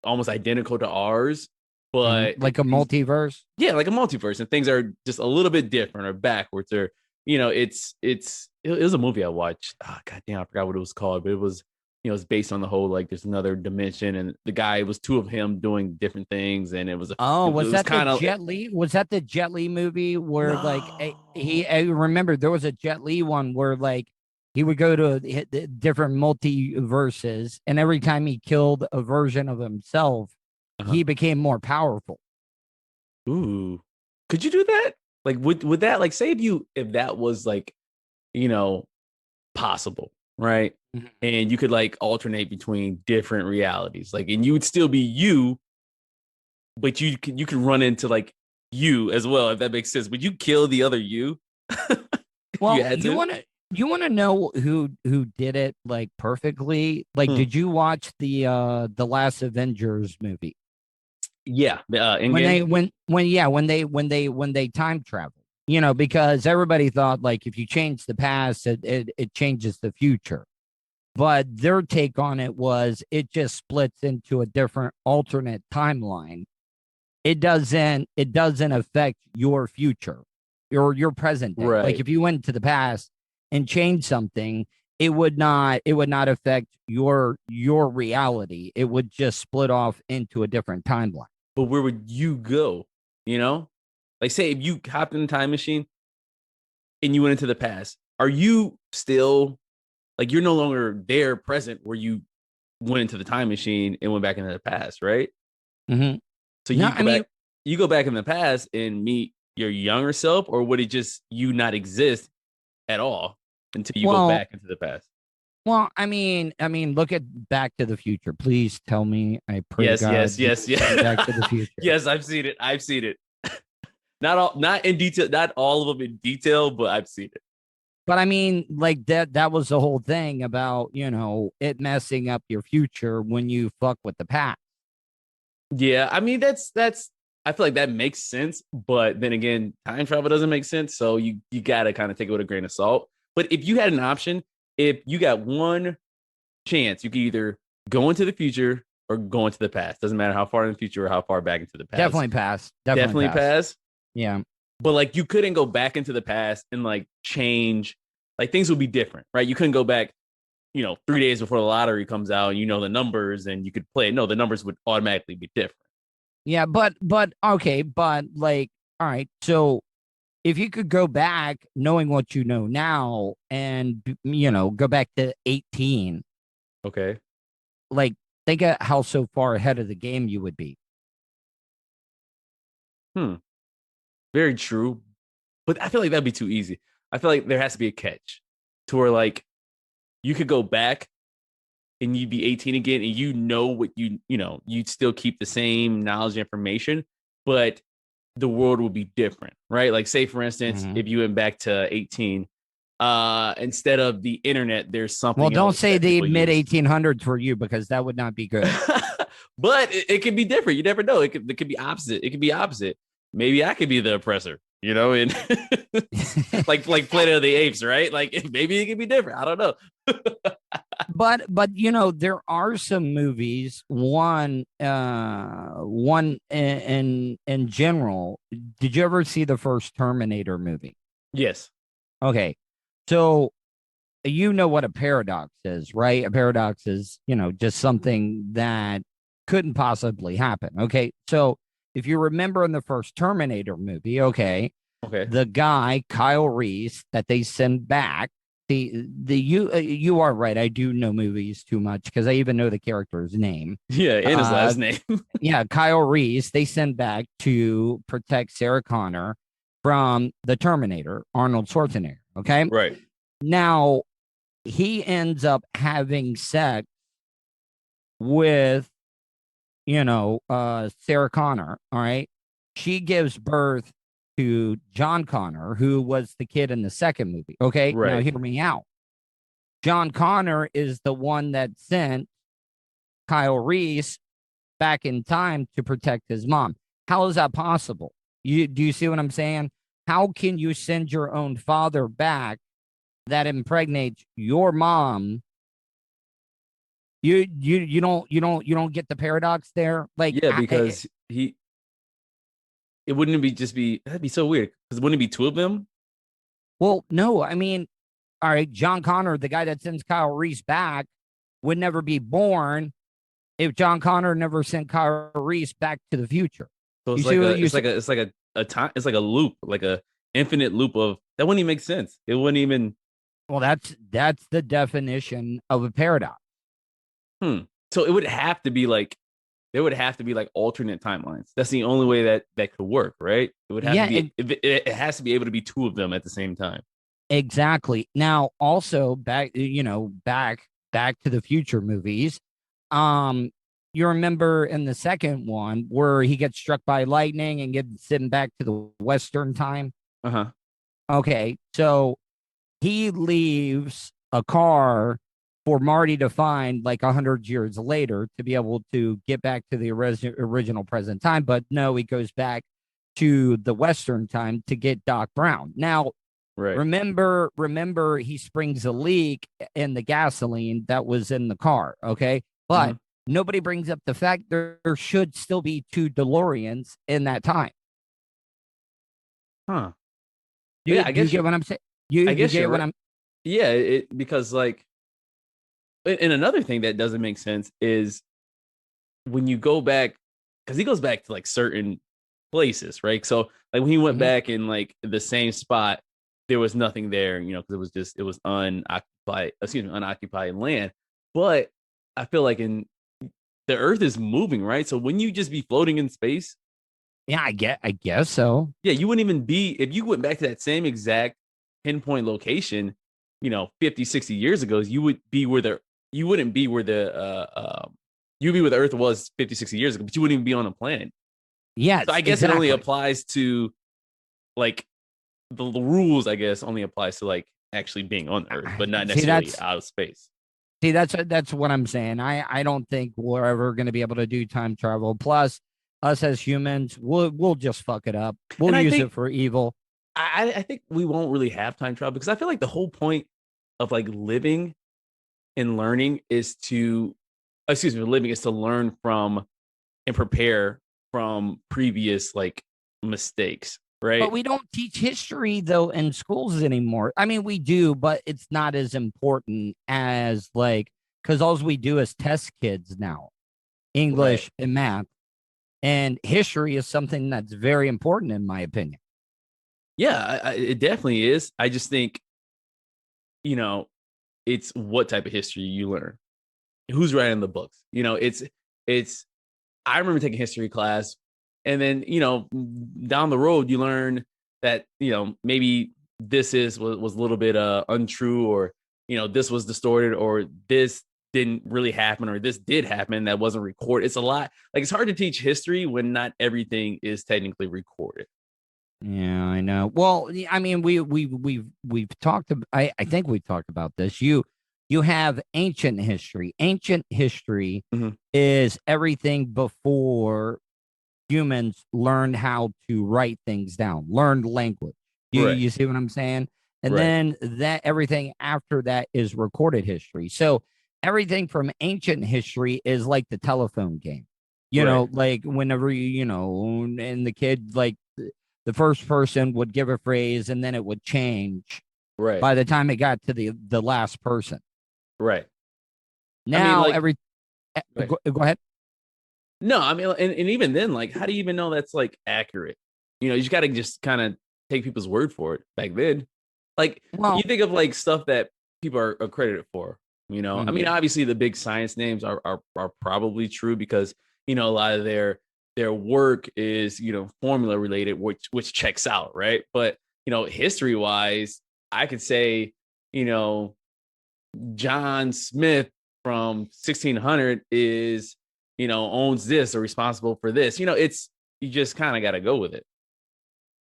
almost identical to ours, but like a multiverse. Yeah, like a multiverse, and things are just a little bit different or backwards, or it was a movie I watched. God damn, I forgot what it was called, but it was it's based on the whole like there's another dimension, and the guy, it was two of him doing different things, and it was that the Jet Li? Was that the Jet Li movie where I remember there was a Jet Li one where like he would go to different multiverses, and every time he killed a version of himself, he became more powerful. Ooh, could you do that? Like, would that, like, say if that was like, possible, right? Mm-hmm. And you could like alternate between different realities, like, and you would still be you, but you could run into like you as well, if that makes sense. Would you kill the other you? Well, you want to know who did it like perfectly? Like, did you watch the last Avengers movie? Yeah, when they time travel, because everybody thought like if you change the past, it changes the future. But their take on it was it just splits into a different alternate timeline. It doesn't affect your future or your present day. Right. Like if you went to the past and changed something, it would not affect your reality. It would just split off into a different timeline. But where would you go? Like say if you hopped in the time machine and you went into the past, are you still like, you're no longer there present where you went into the time machine and went back into the past, right? Mm-hmm. So you go back in the past and meet your younger self, or would it just you not exist at all until you go back into the past? Well, I mean, look at Back to the Future. Please tell me. I pray. Yes. Back to the Future. Yes, I've seen it. Not in detail, not all of them in detail, but I've seen it. But I mean, like that was the whole thing about, it messing up your future when you fuck with the past. Yeah, I mean, that's I feel like that makes sense, but then again, time travel doesn't make sense, so you got to kind of take it with a grain of salt. But if you had an option, if you got one chance, you could either go into the future or go into the past. Doesn't matter how far in the future or how far back into the past. Definitely pass. Definitely pass. Yeah. But like you couldn't go back into the past and like change, like things would be different, right? You couldn't go back, 3 days before the lottery comes out and the numbers and you could play it. No, the numbers would automatically be different. Yeah, but okay, but like, all right, so if you could go back knowing what you know now and, go back to 18, Okay. like, think of how so far ahead of the game you would be. Very true. But I feel like that'd be too easy. I feel like there has to be a catch to where like you could go back and you'd be 18 again and what you'd still keep the same knowledge and information, but the world would be different, right? Like say for instance, if you went back to 18, instead of the internet, there's something. Well, don't else say that the people mid use. 1800s for you, because that would not be good. But it could be different. You never know. It could be opposite. It could be opposite. Maybe I could be the oppressor, and like Planet of the Apes, right? Like maybe it could be different. I don't know. But there are some movies. One in general. Did you ever see the first Terminator movie? Yes. Okay, so you know what a paradox is, right? A paradox is just something that couldn't possibly happen. Okay, so if you remember in the first Terminator movie, okay, the guy Kyle Reese that they send back. You are right. I do know movies too much because I even know the character's name. Yeah, and his last name. Yeah, Kyle Reese. They send back to protect Sarah Connor from the Terminator, Arnold Schwarzenegger. Okay, Right. Now he ends up having sex with, Sarah Connor. All right, she gives birth to John Connor, who was the kid in the second movie. Okay, Right. Now hear me out. John Connor is the one that sent Kyle Reese back in time to protect his mom. How is that possible? Do you see what I'm saying? How can you send your own father back that impregnates your mom? You don't get the paradox there. Like, Yeah, because it wouldn't that'd be so weird. Because wouldn't it be two of them? Well, no, I mean, all right, John Connor, the guy that sends Kyle Reese back, would never be born if John Connor never sent Kyle Reese back to the future. So it's it's like a loop, like a infinite loop of that wouldn't even make sense. It wouldn't even. Well, that's the definition of a paradox. So it would have to be like there would have to be like alternate timelines. That's the only way that could work, right? It would have to be. It has to be able to be two of them at the same time. Exactly. Now, also back to the Future movies. You remember in the second one where he gets struck by lightning and gets sent back to the Western time? Okay, so he leaves a car for Marty to find like 100 years later to be able to get back to the original present time. But no, he goes back to the Western time to get Doc Brown. Now, right. Remember, he springs a leak in the gasoline that was in the car. Okay, but nobody brings up the fact there should still be two DeLoreans in that time. Huh. I guess you get what I'm saying. You get what I'm. Yeah, because like, and another thing that doesn't make sense is when you go back, because he goes back to like certain places, right? So like when he went back in like the same spot, there was nothing there, because it was unoccupied land. But I feel like the Earth is moving, right? So wouldn't you just be floating in space? Yeah, I guess so. Yeah, you wouldn't even be if you went back to that same exact pinpoint location, 50, 60 years ago, you'd be where the Earth was 50, 60 years ago, but you wouldn't even be on a planet. Yes. So I guess it only applies to like the rules, I guess, only applies to like actually being on Earth, but not necessarily out of space. See, that's what I'm saying. I don't think we're ever going to be able to do time travel. Plus, us as humans, we'll just fuck it up. We'll use it for evil. I think we won't really have time travel because I feel like the whole point of like living and learning is to learn from and prepare from previous like mistakes, right? But we don't teach history though in schools anymore. I mean, we do, but it's not as important as because all we do is test kids now, English and math, and history is something that's very important in my opinion. Yeah, it definitely is. I just think, you know, it's what type of history you learn. Who's writing the books? You know, it's. I remember taking history class, and then down the road you learn that maybe was a little bit untrue, or this was distorted, or this didn't really happen, or this did happen that wasn't recorded. It's a lot. Like, it's hard to teach history when not everything is technically recorded. Yeah, I know. Well, I mean, we've talked. I think we've talked about this. You have ancient history. Ancient history is everything before humans learned how to write things down, learned language. You see what I'm saying? And then that everything after that is recorded history. So everything from ancient history is like the telephone game. You know, like whenever and the kid, like, the first person would give a phrase and then it would change by the time it got to the last person. Right. Now, I mean, go ahead. No, I mean, and even then, like, how do you even know that's like accurate? You just got to just kind of take people's word for it back then. Like, you think of like stuff that people are accredited for, I mean, obviously the big science names are probably true because, a lot of their work is, formula related, which checks out. Right. But, history wise, I could say, John Smith from 1600 is, owns this or responsible for this. You just kind of got to go with it.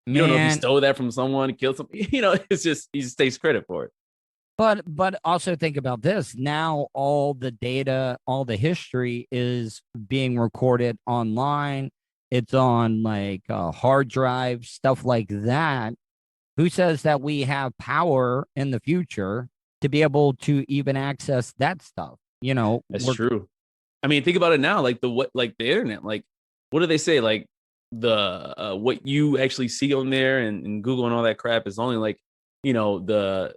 You don't know if he stole that from someone, killed someone. It's just, he just takes credit for it. But also think about this. Now all the data, all the history is being recorded online. It's on like hard drives, stuff like that. Who says that we have power in the future to be able to even access that stuff? That's true. I mean, think about it now. Like the internet. Like, what do they say? Like the what you actually see on there and Google and all that crap is only like the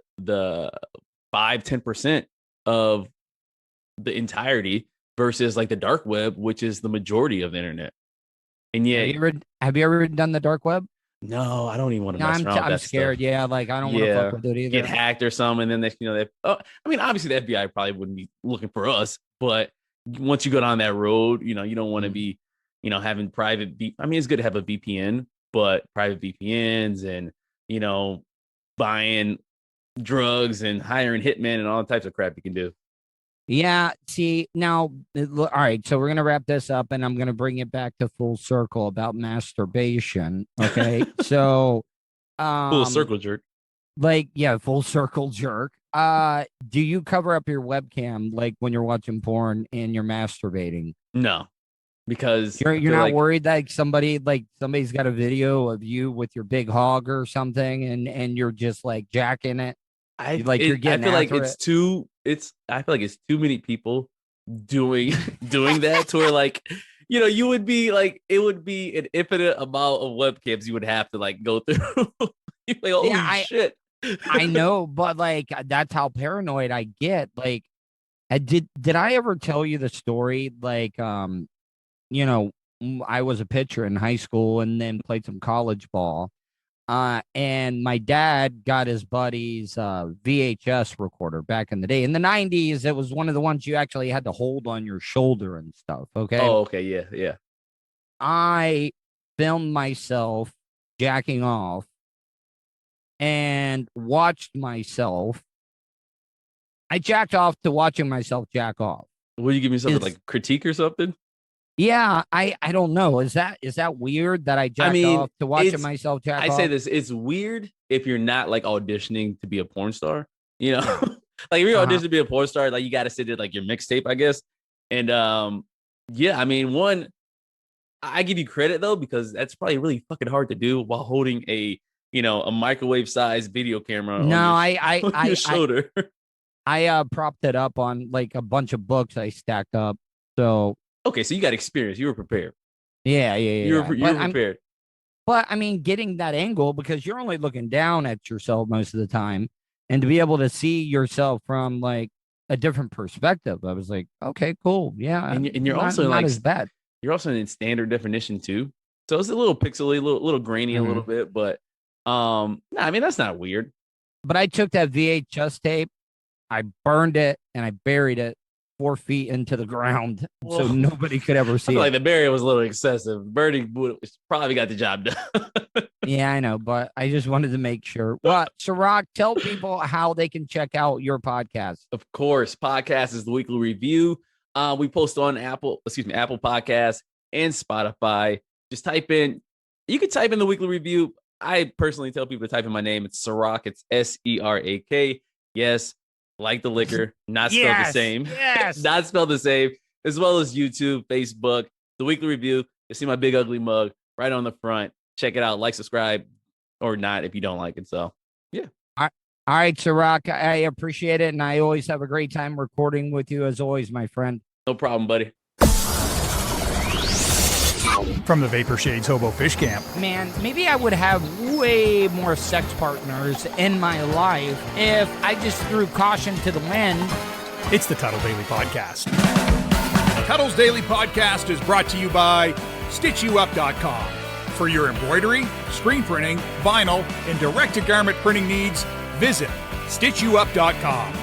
5-10% of the entirety versus like the dark web, which is the majority of the internet. And yeah, have you ever done the dark web? No, I don't even want to mess around with that. I'm scared. Stuff. Yeah, like I don't want to fuck with it either. Get hacked or something, and then I mean, obviously the FBI probably wouldn't be looking for us, but once you go down that road, you don't want to be, having private. I mean, it's good to have a VPN, but private VPNs and buying drugs and hiring hitmen and all types of crap you can do. Yeah. See, now, all right. So we're going to wrap this up and I'm going to bring it back to full circle about masturbation. Okay. So, full circle jerk. Like, yeah, full circle jerk. Do you cover up your webcam like when you're watching porn and you're masturbating? No, because you're not worried that somebody's got a video of you with your big hog or something and you're just like jacking it. I feel like it's too many people doing that to where like you would be like, it would be an infinite amount of webcams you would have to like go through. You're like, holy shit. I know, but like that's how paranoid I get. Like, did I ever tell you the story? Like, I was a pitcher in high school and then played some college ball. And my dad got his buddy's VHS recorder back in the day. In the 90s, it was one of the ones you actually had to hold on your shoulder and stuff. Okay. Oh, okay. Yeah. Yeah. I filmed myself jacking off and watched myself. I jacked off to watching myself jack off. Will you give me something like critique or something? Yeah, I don't know. Is that weird that I jacked off to watching myself jack off? I say this, it's weird if you're not like auditioning to be a porn star, like if you're auditioning to be a porn star, like you got to sit there like your mixtape, I guess. And yeah, I mean, one, I give you credit though, because that's probably really fucking hard to do while holding a microwave sized video camera on your shoulder. I propped it up on like a bunch of books I stacked up. So okay, so you got experience. You were prepared. Yeah. You were prepared. But I mean, getting that angle, because you're only looking down at yourself most of the time, and to be able to see yourself from like a different perspective, I was like, okay, cool, yeah. And you're also not like as bad. You're also in standard definition too, so it's a little pixely, a little grainy, a little bit. But I mean, that's not weird. But I took that VHS tape, I burned it, and I buried it 4 feet into the ground so nobody could ever I see feel like it. the burial was a little excessive. Birdie probably got the job done. Yeah, I know, but I just wanted to make sure. Well, Serak, tell people how they can check out your podcast. Of course, podcast is the weekly review. We post on Apple Podcasts and Spotify. Just you can type in the weekly review. I personally tell people to type in my name. It's Serak. It's Serak. Yes, like the liquor, not spelled the same. Yes. Not spelled the same. As well as YouTube, Facebook, the weekly review. You see my big ugly mug right on the front. Check it out. Like, subscribe, or not if you don't like it. So, yeah. All right, Serak, I appreciate it, and I always have a great time recording with you, as always, my friend. No problem, buddy. From the Vapor Shades Hobo Fish Camp. Man, maybe I would have way more sex partners in my life if I just threw caution to the wind. It's the Tuddle Daily Podcast. Tuddle's Daily Podcast is brought to you by StitchYouUp.com. For your embroidery, screen printing, vinyl, and direct-to-garment printing needs, visit StitchYouUp.com.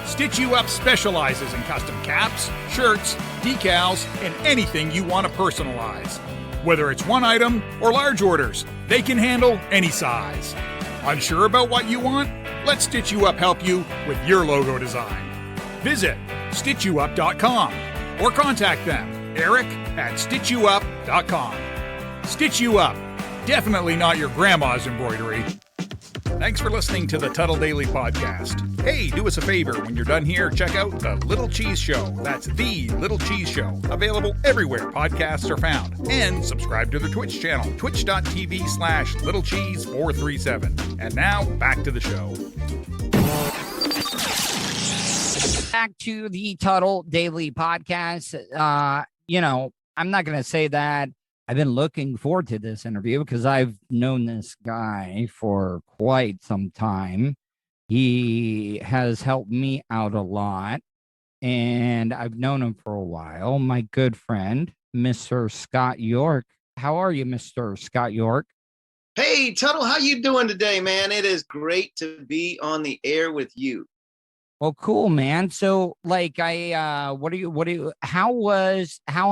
Stitch You Up specializes in custom caps, shirts, decals, and anything you want to personalize. Whether it's one item or large orders, they can handle any size. Unsure about what you want? Let Stitch You Up help you with your logo design. Visit StitchYouUp.com or contact them, Eric at StitchYouUp.com. Stitch You Up. Definitely not your grandma's embroidery. Thanks for listening to the Tuddle Daily Podcast. Hey, do us a favor. When you're done here, check out The Little Cheese Show. That's The Little Cheese Show. Available everywhere podcasts are found. And subscribe to their Twitch channel, twitch.tv/littlecheese437. And now, back to the show. Back to the Tuddle Daily Podcast. I'm not going to say that I've been looking forward to this interview because I've known this guy for quite some time. He has helped me out a lot, and I've known him for a while. My good friend, Mr. Scott York. How are you, Mr. Scott York? Hey, Tuddle, how you doing today, man? It is great to be on the air with you. Well, cool, man. So, how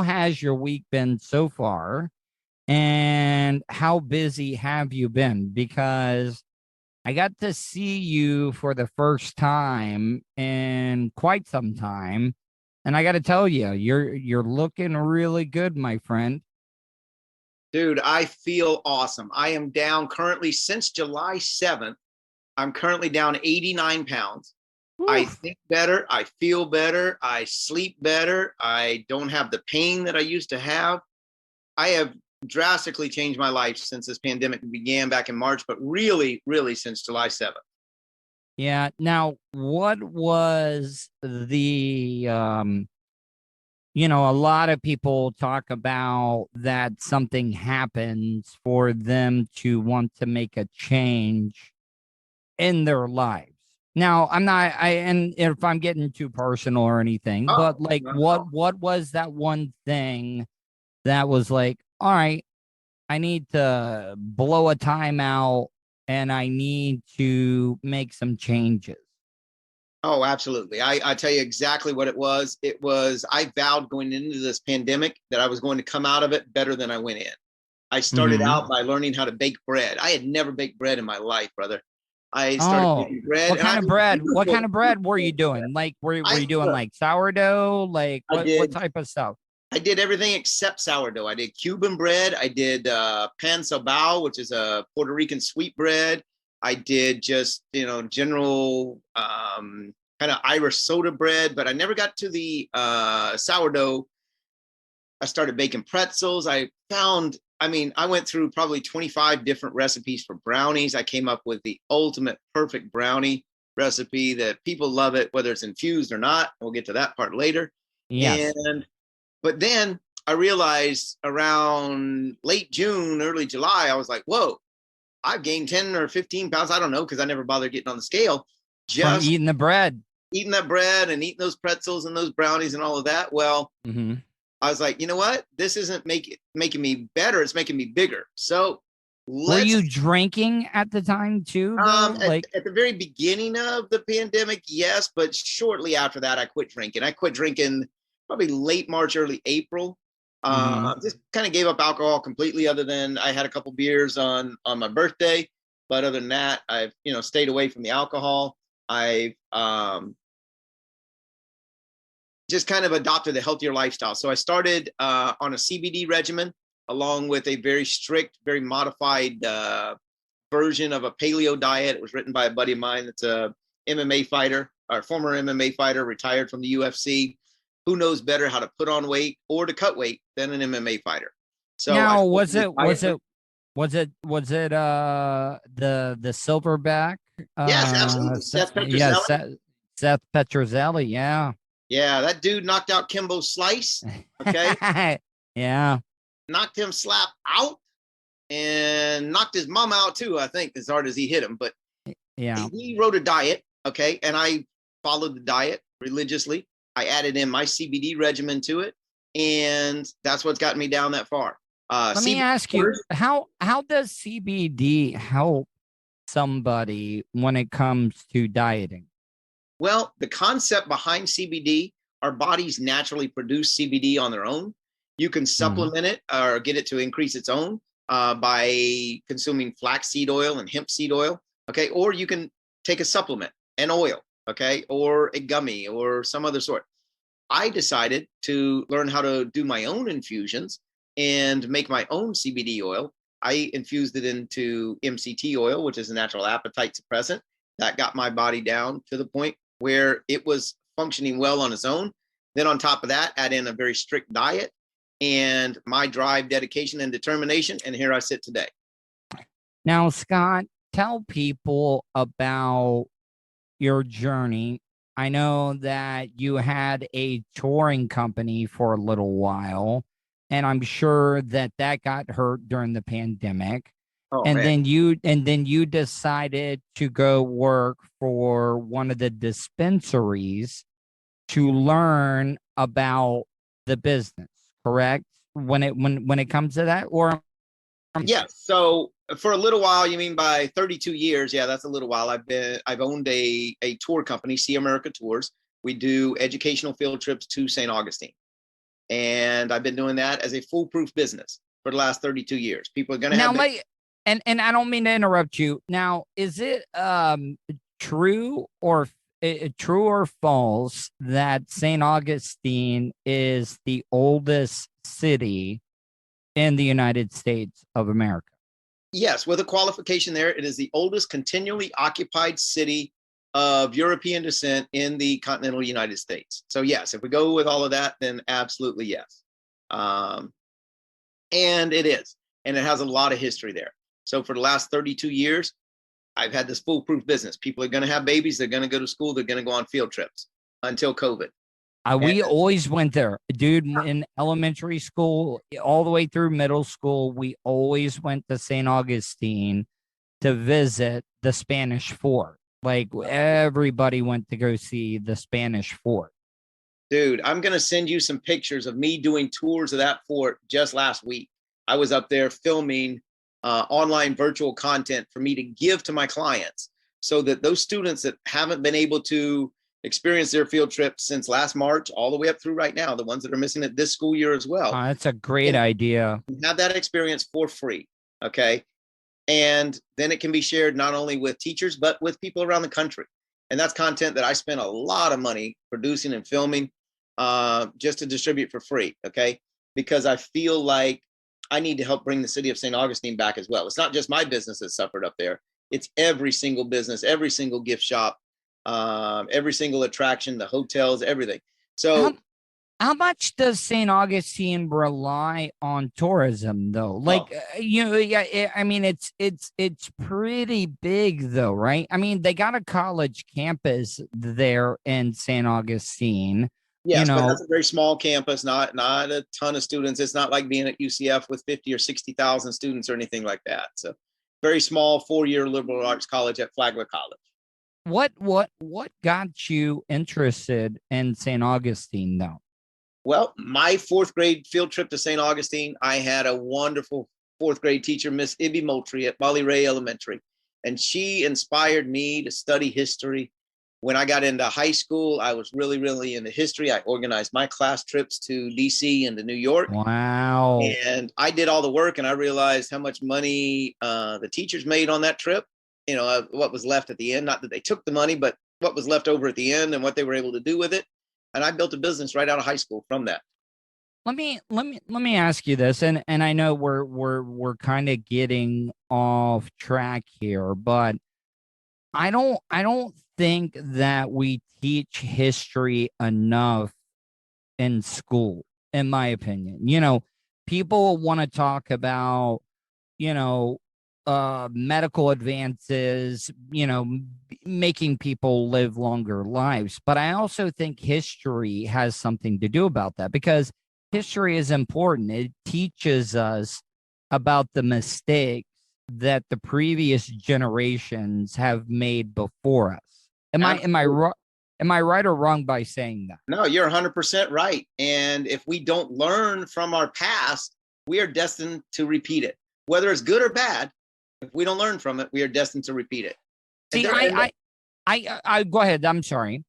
has your week been so far? And how busy have you been? Because I got to see you for the first time in quite some time. And I got to tell you, you're looking really good, my friend. Dude, I feel awesome. I am down currently since July 7th. I'm currently down 89 pounds. Oof. I think better. I feel better. I sleep better. I don't have the pain that I used to have. I have drastically changed my life since this pandemic began back in March, but really, really since July 7th. Yeah. Now, what was the, a lot of people talk about that something happens for them to want to make a change in their lives. Now, and if I'm getting too personal or anything, but what was that one thing that was like, all right, I need to blow a timeout and I need to make some changes? Oh, absolutely. I tell you exactly what it was. It was, I vowed going into this pandemic that I was going to come out of it better than I went in. I started out by learning how to bake bread. I had never baked bread in my life, brother. I started baking bread. What kind of bread? What kind of bread were you doing? Like, were you doing like sourdough? Like, what type of stuff? I did everything except sourdough. I did Cuban bread. I did pan sabao, which is a Puerto Rican sweet bread. I did just, general kind of Irish soda bread, but I never got to the sourdough. I started baking pretzels. I went through probably 25 different recipes for brownies. I came up with the ultimate perfect brownie recipe that people love it, whether it's infused or not. We'll get to that part later. Yes. But then I realized around late June, early July, I was like, whoa, I've gained 10 or 15 pounds. I don't know, because I never bothered getting on the scale. Just from eating the bread. Eating that bread and eating those pretzels and those brownies and all of that. Well, I was like, you know what? This isn't making me better. It's making me bigger. So Were you drinking at the time too? At the very beginning of the pandemic, yes, but shortly after that, I quit drinking. I quit drinking probably late March, early April. Just kind of gave up alcohol completely, other than I had a couple beers on my birthday. But other than that, I've stayed away from the alcohol. I've just kind of adopted a healthier lifestyle. So I started on a CBD regimen, along with a very strict, very modified version of a paleo diet. It was written by a buddy of mine that's a MMA fighter, or former MMA fighter, retired from the UFC. Who knows better how to put on weight or to cut weight than an MMA fighter? So now, was it the silverback? Yes, absolutely. Seth Petrozelli. Seth Petrozelli. Yeah. Yeah, that dude knocked out Kimbo Slice. Okay. Yeah. Knocked him slap out and knocked his mom out too, I think, as hard as he hit him. But yeah, he wrote a diet. Okay. And I followed the diet religiously. I added in my CBD regimen to it. And that's what's gotten me down that far. Let me ask you, how does CBD help somebody when it comes to dieting? Well, the concept behind CBD, our bodies naturally produce CBD on their own. You can supplement it or get it to increase its own by consuming flaxseed oil and hemp seed oil. Okay. Or you can take a supplement, an oil, okay, or a gummy or some other sort. I decided to learn how to do my own infusions and make my own CBD oil. I infused it into MCT oil, which is a natural appetite suppressant. That got my body down to the point where it was functioning well on its own. Then on top of that, add in a very strict diet and my drive, dedication, and determination. And here I sit today. Now, Scott, tell people about your journey. I know that you had a touring company for a little while, and I'm sure that got hurt during the pandemic. Then you decided to go work for one of the dispensaries to learn about the business, correct? When it comes to that, or yes. So for a little while, you mean by 32 years? Yeah, that's a little while. I've owned a tour company, See America Tours. We do educational field trips to St. Augustine, and I've been doing that as a foolproof business for the last 32 years. People are going to have. And I don't mean to interrupt you. Now, is it true or false that St. Augustine is the oldest city in the United States of America? Yes, with a qualification there. It is the oldest continually occupied city of European descent in the continental United States. So yes, if we go with all of that, then absolutely yes. And it is. And it has a lot of history there. So for the last 32 years, I've had this foolproof business. People are going to have babies. They're going to go to school. They're going to go on field trips until COVID. We always went there, dude, in elementary school, all the way through middle school. We always went to St. Augustine to visit the Spanish Fort. Like everybody went to go see the Spanish Fort. Dude, I'm going to send you some pictures of me doing tours of that fort just last week. I was up there filming online virtual content for me to give to my clients so that those students that haven't been able to experience their field trip since last March all the way up through right now, the ones that are missing it this school year as well. That's a great idea. Have that experience for free. Okay. And then it can be shared not only with teachers, but with people around the country. And that's content that I spent a lot of money producing and filming just to distribute for free. Okay. Because I feel like I need to help bring the city of St. Augustine back as well. It's not just my business that suffered up there. It's every single business, every single gift shop, every single attraction, the hotels, everything. So how much does St. Augustine rely on tourism though? Like, I mean, it's pretty big though, right? I mean, they got a college campus there in St. Augustine. Yes, but that's a very small campus, not a ton of students. It's not like being at UCF with 50 or 60,000 students or anything like that. So very small 4-year liberal arts college at Flagler College. What got you interested in St. Augustine though? Well, my 4th grade field trip to St. Augustine, I had a wonderful fourth grade teacher, Miss Ibby Moultrie at Molly Ray Elementary. And she inspired me to study history. When I got into high school, I was really, really into history. I organized my class trips to DC and to New York. Wow. And I did all the work, and I realized how much money the teachers made on that trip. What was left at the end, not that they took the money, but what was left over at the end and what they were able to do with it. And I built a business right out of high school from that. Let me ask you this, and I know we're kind of getting off track here, but I don't think that we teach history enough in school, in my opinion. People want to talk about, medical advances, making people live longer lives. But I also think history has something to do about that, because history is important. It teaches us about the mistakes that the previous generations have made before us. Am I right or wrong by saying that? No, you're 100% right. And if we don't learn from our past, we are destined to repeat it. Whether it's good or bad, if we don't learn from it, we are destined to repeat it. See, I go ahead. I'm sorry.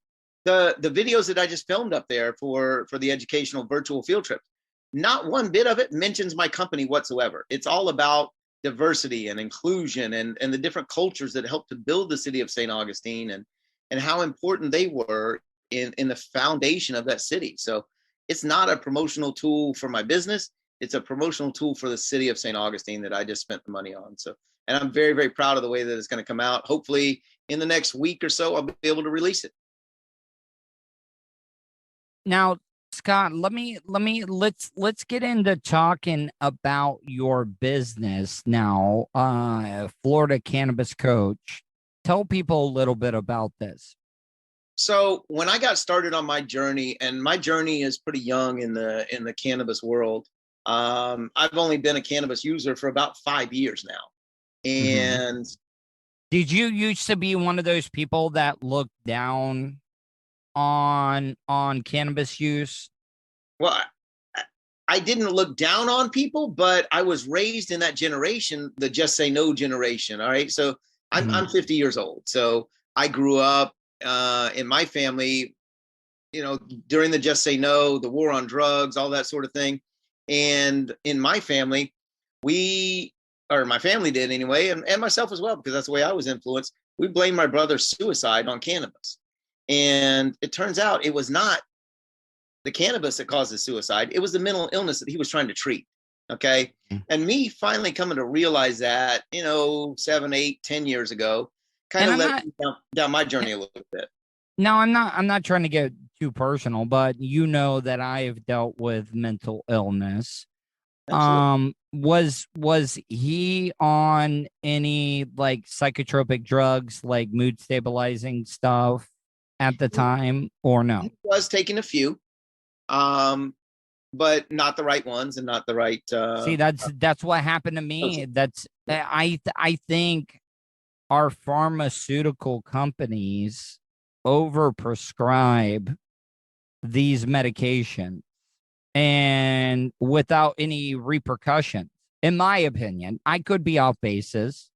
The videos that I just filmed up there for the educational virtual field trip, not one bit of it mentions my company whatsoever. It's all about diversity and inclusion and the different cultures that helped to build the city of St. Augustine and how important they were in the foundation of that city. So it's not a promotional tool for my business. It's a promotional tool for the city of St. Augustine that I just spent the money on. So, and I'm very, very proud of the way that it's going to come out. Hopefully in the next week or so, I'll be able to release it. Now, Scott, let's get into talking about your business now. Florida Cannabis Coach. Tell people a little bit about this. So when I got started on my journey, and my journey is pretty young in the cannabis world, I've only been a cannabis user for about 5 years now. And did you used to be one of those people that looked down on cannabis use? Well, I didn't look down on people, but I was raised in that generation, the just say no generation. All right. So I'm 50 years old. So I grew up in my family, during the just say no, the war on drugs, all that sort of thing. And in my family, my family did anyway, and myself as well, because that's the way I was influenced. We blamed my brother's suicide on cannabis. And it turns out it was not the cannabis that caused his suicide. It was the mental illness that he was trying to treat. Okay. And me finally coming to realize that, 7, 8, 10 years ago, kind of led me down my journey a little bit. No, I'm not trying to get too personal, but you know that I have dealt with mental illness. Absolutely. Was he on any like psychotropic drugs, like mood stabilizing stuff at the time, or no? He was taking a few, but not the right ones and not the right. See, that's what happened to me. I think our pharmaceutical companies overprescribe these medications and without any repercussions. In my opinion, I could be off basis.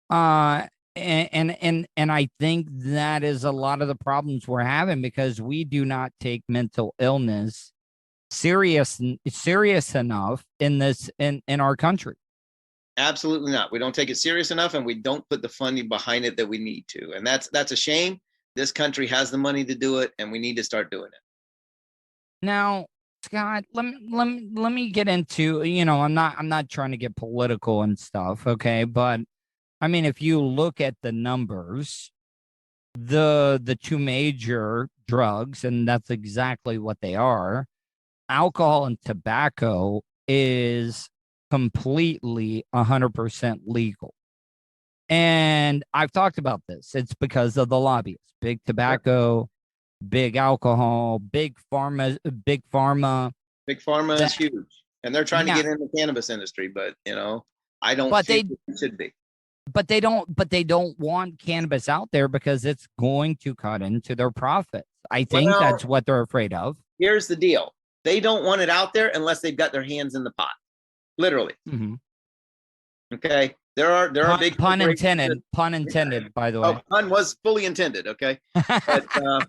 And I think that is a lot of the problems we're having, because we do not take mental illness serious enough in our country. Absolutely not. We don't take it serious enough, and we don't put the funding behind it that we need to. And that's a shame. This country has the money to do it, and we need to start doing it. Now, Scott, let me get into, I'm not trying to get political and stuff, okay? But I mean, if you look at the numbers, the two major drugs, and that's exactly what they are, alcohol and tobacco, is completely 100% legal. And I've talked about this. It's because of the lobbyists. Big tobacco, big alcohol, big pharma. Big pharma is huge. And they're trying to get in the cannabis industry, but I don't think it should be. But they don't want cannabis out there because it's going to cut into their profits. I think that's what they're afraid of. Here's the deal. They don't want it out there unless they've got their hands in the pot. Literally. Okay, there are big pun corporations intended. Pun intended, by the way. Oh, pun was fully intended. Okay, but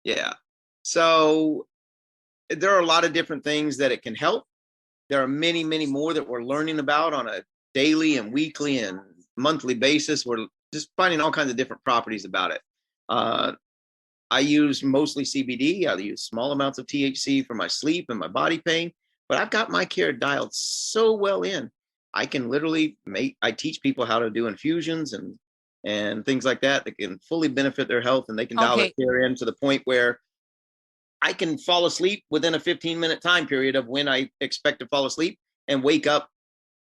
yeah. So there are a lot of different things that it can help. There are many, many more that we're learning about on a daily and weekly and monthly basis. We're just finding all kinds of different properties about it. I use mostly CBD. I use small amounts of THC for my sleep and my body pain, but I've got my care dialed so well in. I can literally I teach people how to do infusions and things like that can fully benefit their health, and they can dial their care in to the point where I can fall asleep within a 15-minute time period of when I expect to fall asleep and wake up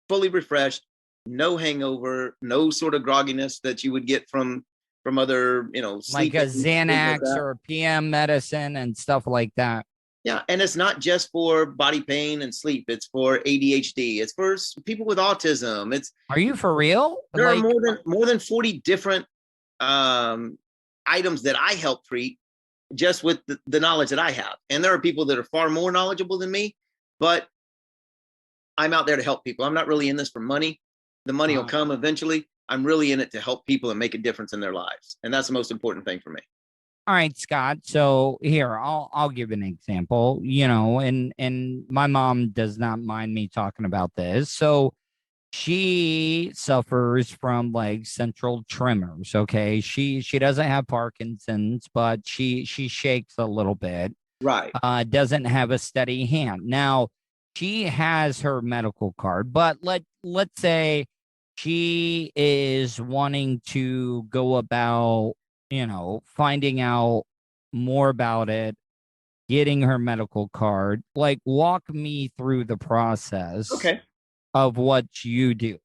fully refreshed, no hangover, no sort of grogginess that you would get from other, like a Xanax or a PM medicine and stuff like that. Yeah, and it's not just for body pain and sleep. It's for ADHD. It's for people with autism. Are you for real? There are more than 40 different items that I help treat just with the knowledge that I have. And there are people that are far more knowledgeable than me, but I'm out there to help people. I'm not really in this for money. The money will come eventually. I'm really in it to help people and make a difference in their lives. And that's the most important thing for me. All right, Scott. So here, I'll give an example, and my mom does not mind me talking about this. So she suffers from like central tremors. Okay. She doesn't have Parkinson's, but she shakes a little bit. Right. Doesn't have a steady hand. Now she has her medical card, but let's say she is wanting to go about, finding out more about it, getting her medical card. Like, walk me through the process. Okay. Of what you do.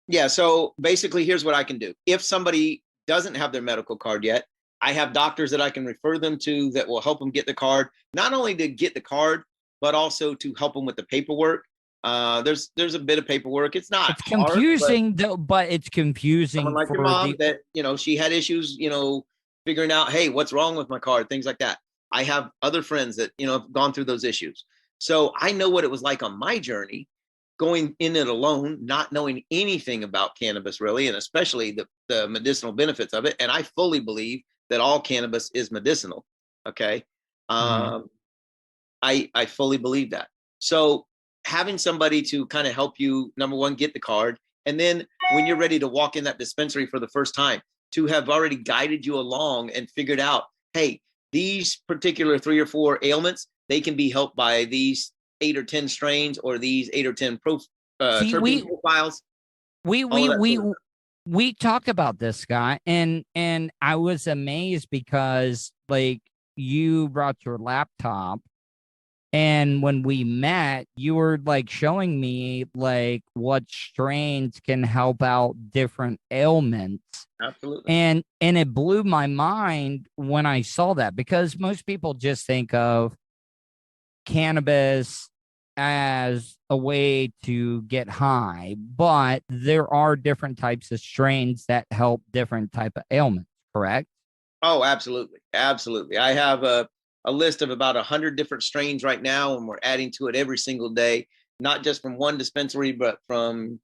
Yeah. So basically, here's what I can do. If somebody doesn't have their medical card yet, I have doctors that I can refer them to that will help them get the card, not only to get the card, but also to help them with the paperwork. There's a bit of paperwork. It's not confusing, but it's confusing. Someone like your mom that, she had issues, figuring out, hey, what's wrong with my card, things like that. I have other friends that, have gone through those issues. So I know what it was like on my journey, going in it alone, not knowing anything about cannabis really, and especially the medicinal benefits of it. And I fully believe that all cannabis is medicinal. Okay. I fully believe that. So having somebody to kind of help you, number one, get the card. And then when you're ready to walk in that dispensary for the first time, to have already guided you along and figured out, hey, these particular 3 or 4 ailments, they can be helped by these 8 or 10 strains or these 8 or 10 terpene profiles. We talked about this, Scott, and I was amazed because like you brought your laptop, and when we met, you were like showing me like what strains can help out different ailments. Absolutely. And it blew my mind when I saw that, because most people just think of cannabis as a way to get high, but there are different types of strains that help different type of ailments, correct? Oh, absolutely. Absolutely. I have a list of about 100 different strains right now, and we're adding to it every single day, not just from one dispensary, but from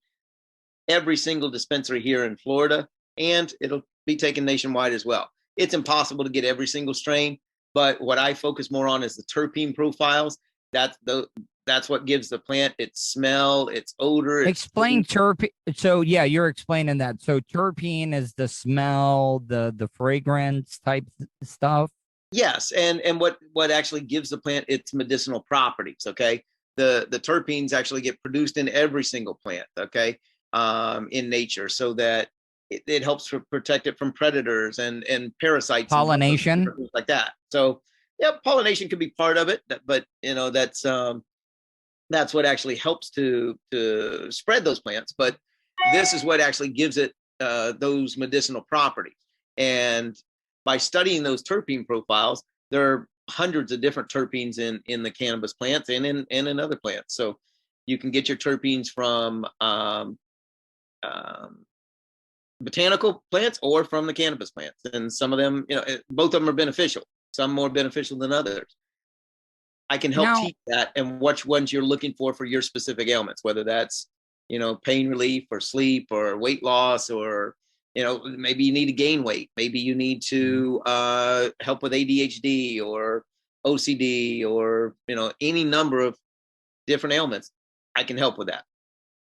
every single dispensary here in Florida, and it'll be taken nationwide as well. It's impossible to get every single strain, but what I focus more on is the terpene profiles. That's what gives the plant its smell, its odor. Explain terpene. So yeah, you're explaining that. So terpene is the smell, the fragrance type stuff. Yes, and what actually gives the plant its medicinal properties. Okay, the terpenes actually get produced in every single plant. Okay, in nature, so that it helps to protect it from predators and parasites, pollination, and things like that. So yeah, pollination could be part of it, but that's what actually helps to spread those plants. But this is what actually gives it those medicinal properties. And by studying those terpene profiles, there are hundreds of different terpenes in the cannabis plants and in other plants. So you can get your terpenes from botanical plants or from the cannabis plants. And some of them, both of them are beneficial, some more beneficial than others. I can help teach that and which ones you're looking for your specific ailments, whether that's, pain relief or sleep or weight loss, or, maybe you need to gain weight. Maybe you need to help with ADHD or OCD or, any number of different ailments. I can help with that.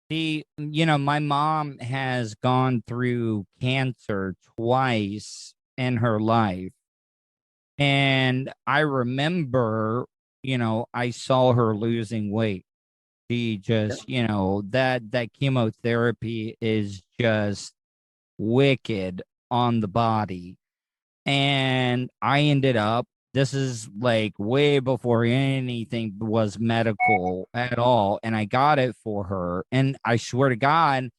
My mom has gone through cancer twice in her life. And I remember, I saw her losing weight. She just, that chemotherapy is just wicked on the body. And I ended up, this is like way before anything was medical at all. And I got it for her. And I swear to God,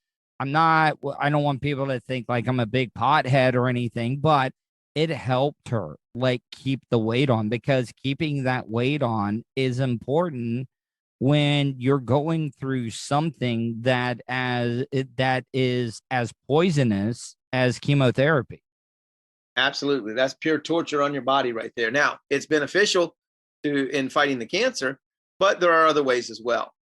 I don't want people to think like I'm a big pothead or anything, but it helped her like keep the weight on, because keeping that weight on is important when you're going through something that is as poisonous as chemotherapy. Absolutely. That's pure torture on your body right there. Now, it's beneficial in fighting the cancer, but there are other ways as well.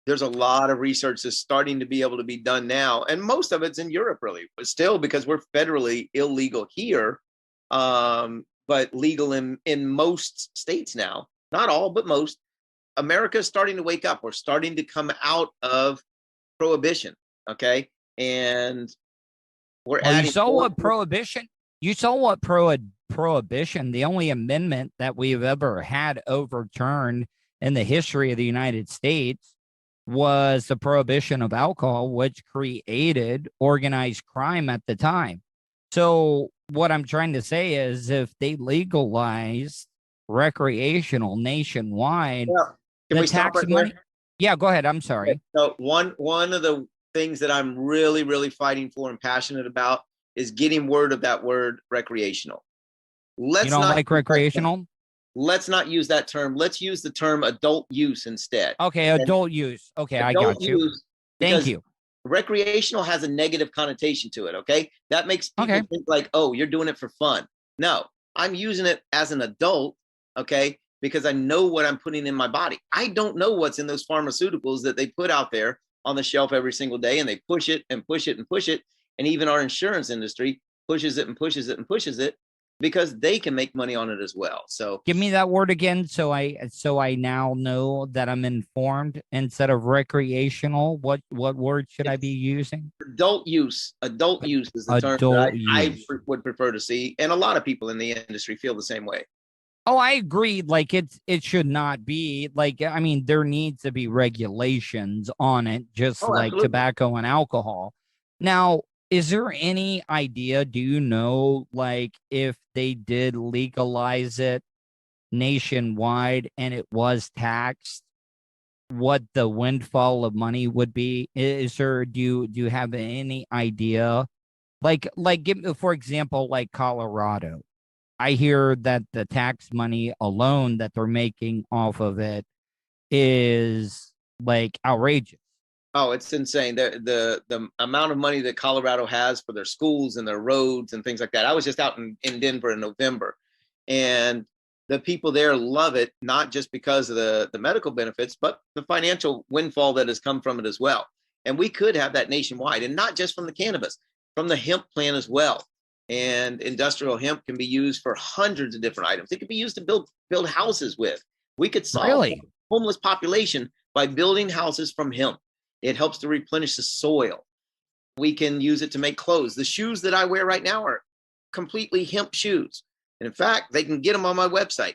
There's a lot of research that's starting to be able to be done now, and most of it's in Europe, really, but still, because we're federally illegal here, but legal in most states now. Not all, but most. America is starting to wake up. We're starting to come out of prohibition, okay? And we're adding. You saw what prohibition? You saw what prohibition, the only amendment that we've ever had overturned in the history of the United States, was the prohibition of alcohol, which created organized crime at the time. So what I'm trying to say is, if they legalize recreational nationwide, can the we stop tax right money. there? Yeah, go ahead. I'm sorry. Okay. So one of the things that I'm really, really fighting for and passionate about is getting word of that word recreational. You don't like recreational? Let's not use that term. Let's use the term adult use instead. Okay, adult use. Okay, I got you. Thank you. Recreational has a negative connotation to it, okay? That makes people think like, oh, you're doing it for fun. No, I'm using it as an adult, okay, because I know what I'm putting in my body. I don't know what's in those pharmaceuticals that they put out there on the shelf every single day, and they push it and push it and push it. And even our insurance industry pushes it and pushes it and pushes it, because they can make money on it as well. So give me that word again, so I now know that I'm informed. Instead of recreational, what word should I be using? Adult use. Adult use is the term that I would prefer to see, and a lot of people in the industry feel the same way. Oh, I agree. Like it should not be like. I mean, there needs to be regulations on it, just like tobacco and alcohol. Now, is there any idea, do you know, like if they did legalize it nationwide and it was taxed, what the windfall of money would be? Do you have any idea? Like give me, for example, like Colorado. I hear that the tax money alone that they're making off of it is like outrageous. Oh, it's insane. The amount of money that Colorado has for their schools and their roads and things like that. I was just out in Denver in November, and the people there love it, not just because of the medical benefits, but the financial windfall that has come from it as well. And we could have that nationwide, and not just from the cannabis, from the hemp plant as well. And industrial hemp can be used for hundreds of different items. It could be used to build houses with. We could solve the homeless population by building houses from hemp. It helps to replenish the soil. We can use it to make clothes. The shoes that I wear right now are completely hemp shoes. And in fact, they can get them on my website.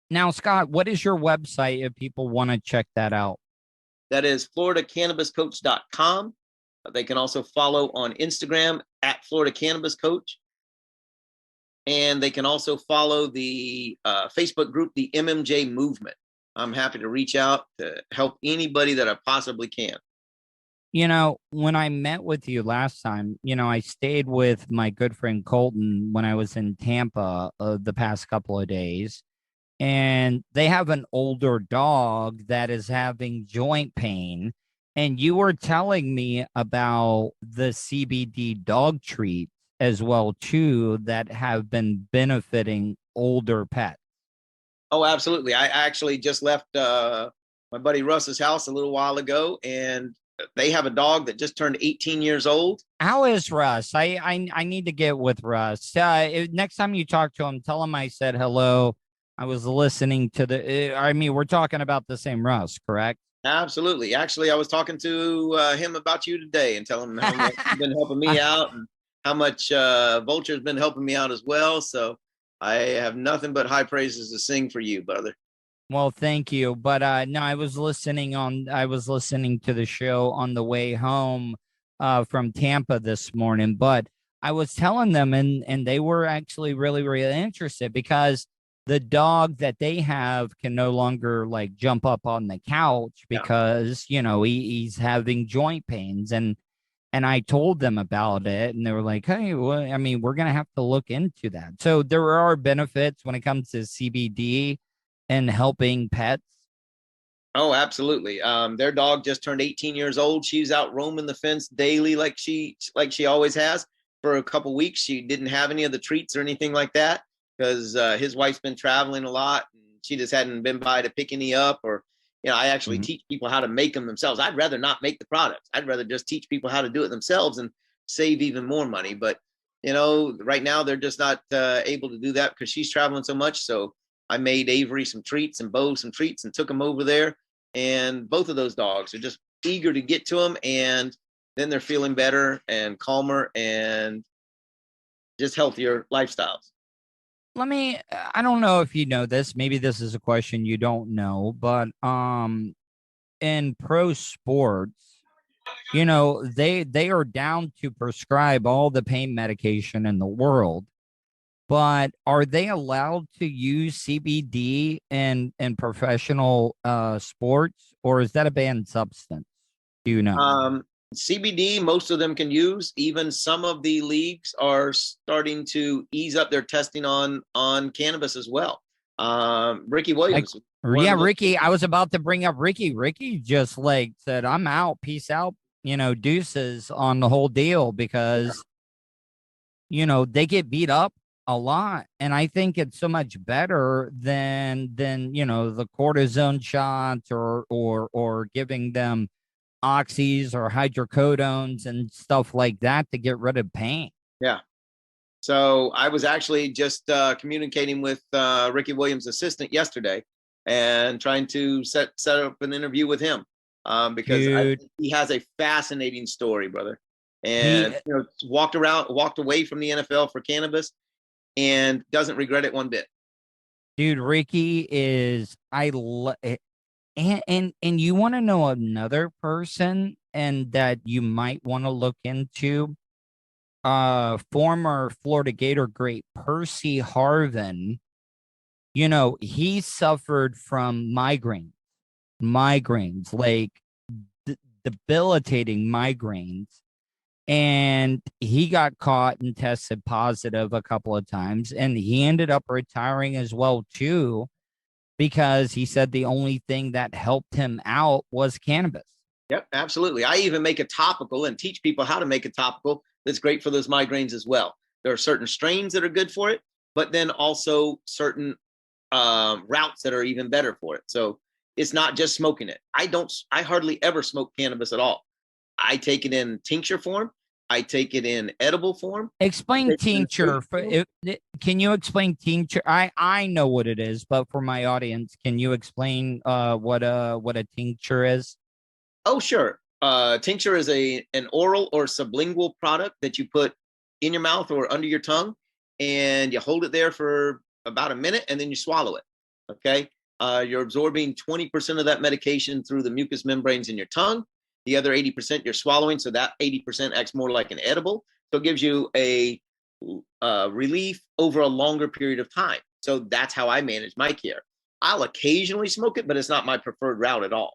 Now, Scott, what is your website if people want to check that out? That is floridacannabiscoach.com. They can also follow on Instagram at Florida Cannabis Coach. And they can also follow the Facebook group, the MMJ Movement. I'm happy to reach out to help anybody that I possibly can. When I met with you last time, I stayed with my good friend Colton when I was in Tampa the past couple of days. And they have an older dog that is having joint pain. And you were telling me about the CBD dog treats as well, too, that have been benefiting older pets. Oh, absolutely. I actually just left my buddy Russ's house a little while ago, and they have a dog that just turned 18 years old. How is Russ? I need to get with Russ. Next time you talk to him, tell him I said hello. I was listening to we're talking about the same Russ, correct? Absolutely. Actually, I was talking to him about you today and telling him how much you've been helping me out and how much Vulture's been helping me out as well. So I have nothing but high praises to sing for you, brother. Well, thank you. But no, I was listening to the show on the way home from Tampa this morning. But I was telling them, and they were actually really, really interested because the dog that they have can no longer like jump up on the couch because, he's having joint pains. And I told them about it, and they were like, hey, well, we're going to have to look into that. So there are benefits when it comes to CBD and helping pets. Oh, absolutely. Their dog just turned 18 years old. She's out roaming the fence daily like she always has. For a couple weeks, she didn't have any of the treats or anything like that because his wife's been traveling a lot, and she just hadn't been by to pick any up. Or, I actually teach people how to make them themselves. I'd rather not make the products. I'd rather just teach people how to do it themselves and save even more money. But, right now they're just not able to do that because she's traveling so much. So I made Avery some treats and Bo some treats and took them over there. And both of those dogs are just eager to get to them. And then they're feeling better and calmer and just healthier lifestyles. I don't know if you know this, maybe this is a question you don't know, but in pro sports, they are down to prescribe all the pain medication in the world. But are they allowed to use CBD in professional sports, or is that a banned substance? Do you know? CBD, most of them can use. Even some of the leagues are starting to ease up their testing on cannabis as well. Ricky Williams. Ricky. I was about to bring up Ricky. Ricky just said, "I'm out. Peace out." Deuces on the whole deal because they get beat up a lot, and I think it's so much better than the cortisone shots or giving them oxys or hydrocodones and stuff like that to get rid of pain. Yeah. So I was actually just communicating with Ricky Williams' assistant yesterday and trying to set up an interview with him because he has a fascinating story, brother. And walked away from the NFL for cannabis and doesn't regret it one bit. Dude, Ricky is and you want to know another person and that you might want to look into? Former Florida Gator great Percy Harvin. He suffered from migraines, like debilitating migraines. And he got caught and tested positive a couple of times. And he ended up retiring as well, too, because he said the only thing that helped him out was cannabis. Yep, absolutely. I even make a topical and teach people how to make a topical that's great for those migraines as well. There are certain strains that are good for it, but then also certain routes that are even better for it. So it's not just smoking it. I hardly ever smoke cannabis at all. I take it in tincture form. I take it in edible form. Explain tincture. Can you explain tincture? I know what it is, but for my audience, can you explain what a tincture is? Oh, sure. Tincture is an oral or sublingual product that you put in your mouth or under your tongue, and you hold it there for about a minute, and then you swallow it. Okay. You're absorbing 20% of that medication through the mucous membranes in your tongue. The other 80% you're swallowing, so that 80% acts more like an edible. So it gives you a relief over a longer period of time. So that's how I manage my care. I'll occasionally smoke it, but it's not my preferred route at all.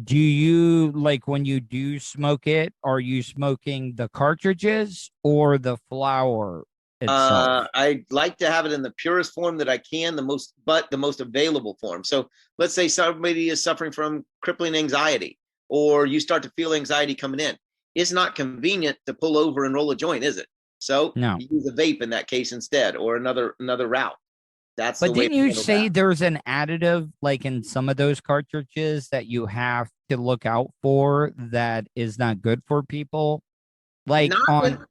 Do you, when you do smoke it, are you smoking the cartridges or the flower itself? I like to have it in the purest form that I can, the most available form. So let's say somebody is suffering from crippling anxiety, or you start to feel anxiety coming in. It's not convenient to pull over and roll a joint, is it? So no. You use a vape in that case instead, or another route. That's But the way didn't to you handle say that. there's an additive like in some of those cartridges that you have to look out for that is not good for people? Like Not on in,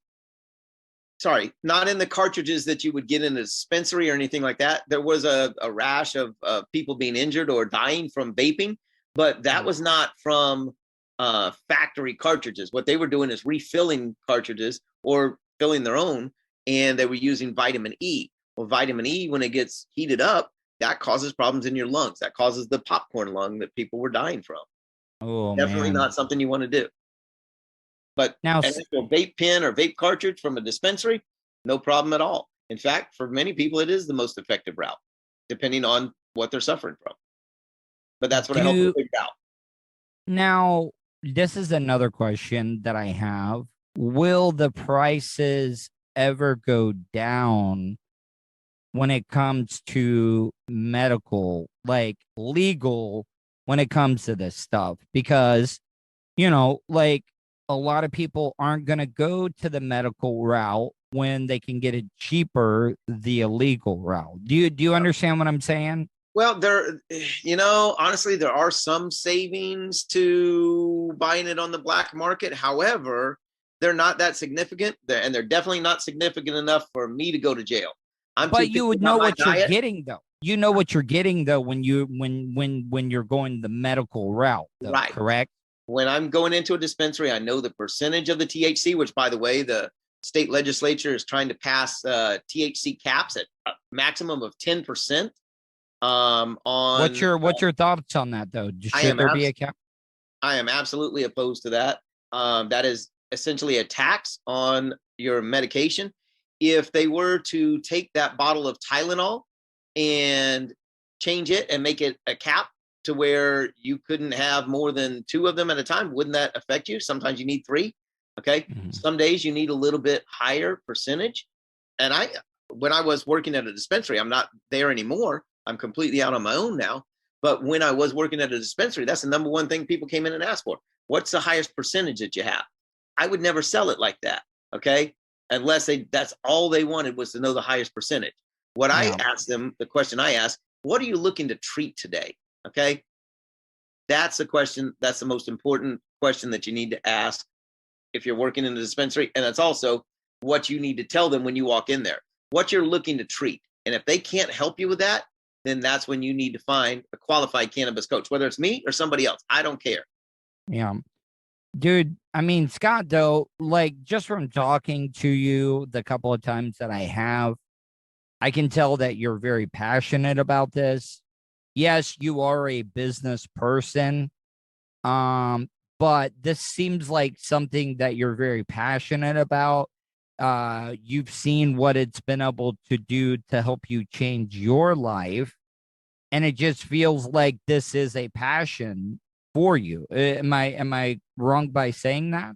sorry, not in the cartridges that you would get in a dispensary or anything like that. There was a rash of people being injured or dying from vaping, but that was not from factory cartridges. What they were doing is refilling cartridges or filling their own, and they were using vitamin E. Well, vitamin E, when it gets heated up, that causes problems in your lungs. That causes the popcorn lung that people were dying from. oh Definitely man. not something you want to do. But Now an actual vape pen or vape cartridge from a dispensary, no problem at all. In fact, for many people, it is the most effective route, depending on what they're suffering from. But that's what I help them figure out. now this is another question that I have. Will the prices ever go down when it comes to medical, like legal, when it comes to this stuff? Because, like a lot of people aren't going to go to the medical route when they can get it cheaper, the illegal route. Do you understand what I'm saying? Well, honestly, there are some savings to buying it on the black market. However, they're not that significant, and they're definitely not significant enough for me to go to jail. But you would know what you're getting, though. You know what you're getting, though, when you're going the medical route, though, right? Correct. When I'm going into a dispensary, I know the percentage of the THC, which, by the way, the state legislature is trying to pass THC caps at a maximum of 10%. What's your thoughts on that, though? Should there be a cap? I am absolutely opposed to that. That is essentially a tax on your medication. If they were to take that bottle of Tylenol and change it and make it a cap to where you couldn't have more than 2 of them at a time, wouldn't that affect you? Sometimes you need 3. Okay. Mm-hmm. Some days you need a little bit higher percentage. And when I was working at a dispensary, I'm not there anymore. I'm completely out on my own now. But when I was working at a dispensary, that's the number one thing people came in and asked for. What's the highest percentage that you have? I would never sell it like that. Okay. Unless that's all they wanted was to know the highest percentage. What I asked them, the question I asked, what are you looking to treat today? Okay. That's the question. That's the most important question that you need to ask if you're working in a dispensary. And that's also what you need to tell them when you walk in there, what you're looking to treat. And if they can't help you with that, then that's when you need to find a qualified cannabis coach, whether it's me or somebody else. I don't care. Yeah. Dude, I mean, Scott, though, like just from talking to you the couple of times that I have, I can tell that you're very passionate about this. Yes, you are a business person, but this seems like something that you're very passionate about. You've seen what it's been able to do to help you change your life, and it just feels like this is a passion for you. Am I wrong by saying that?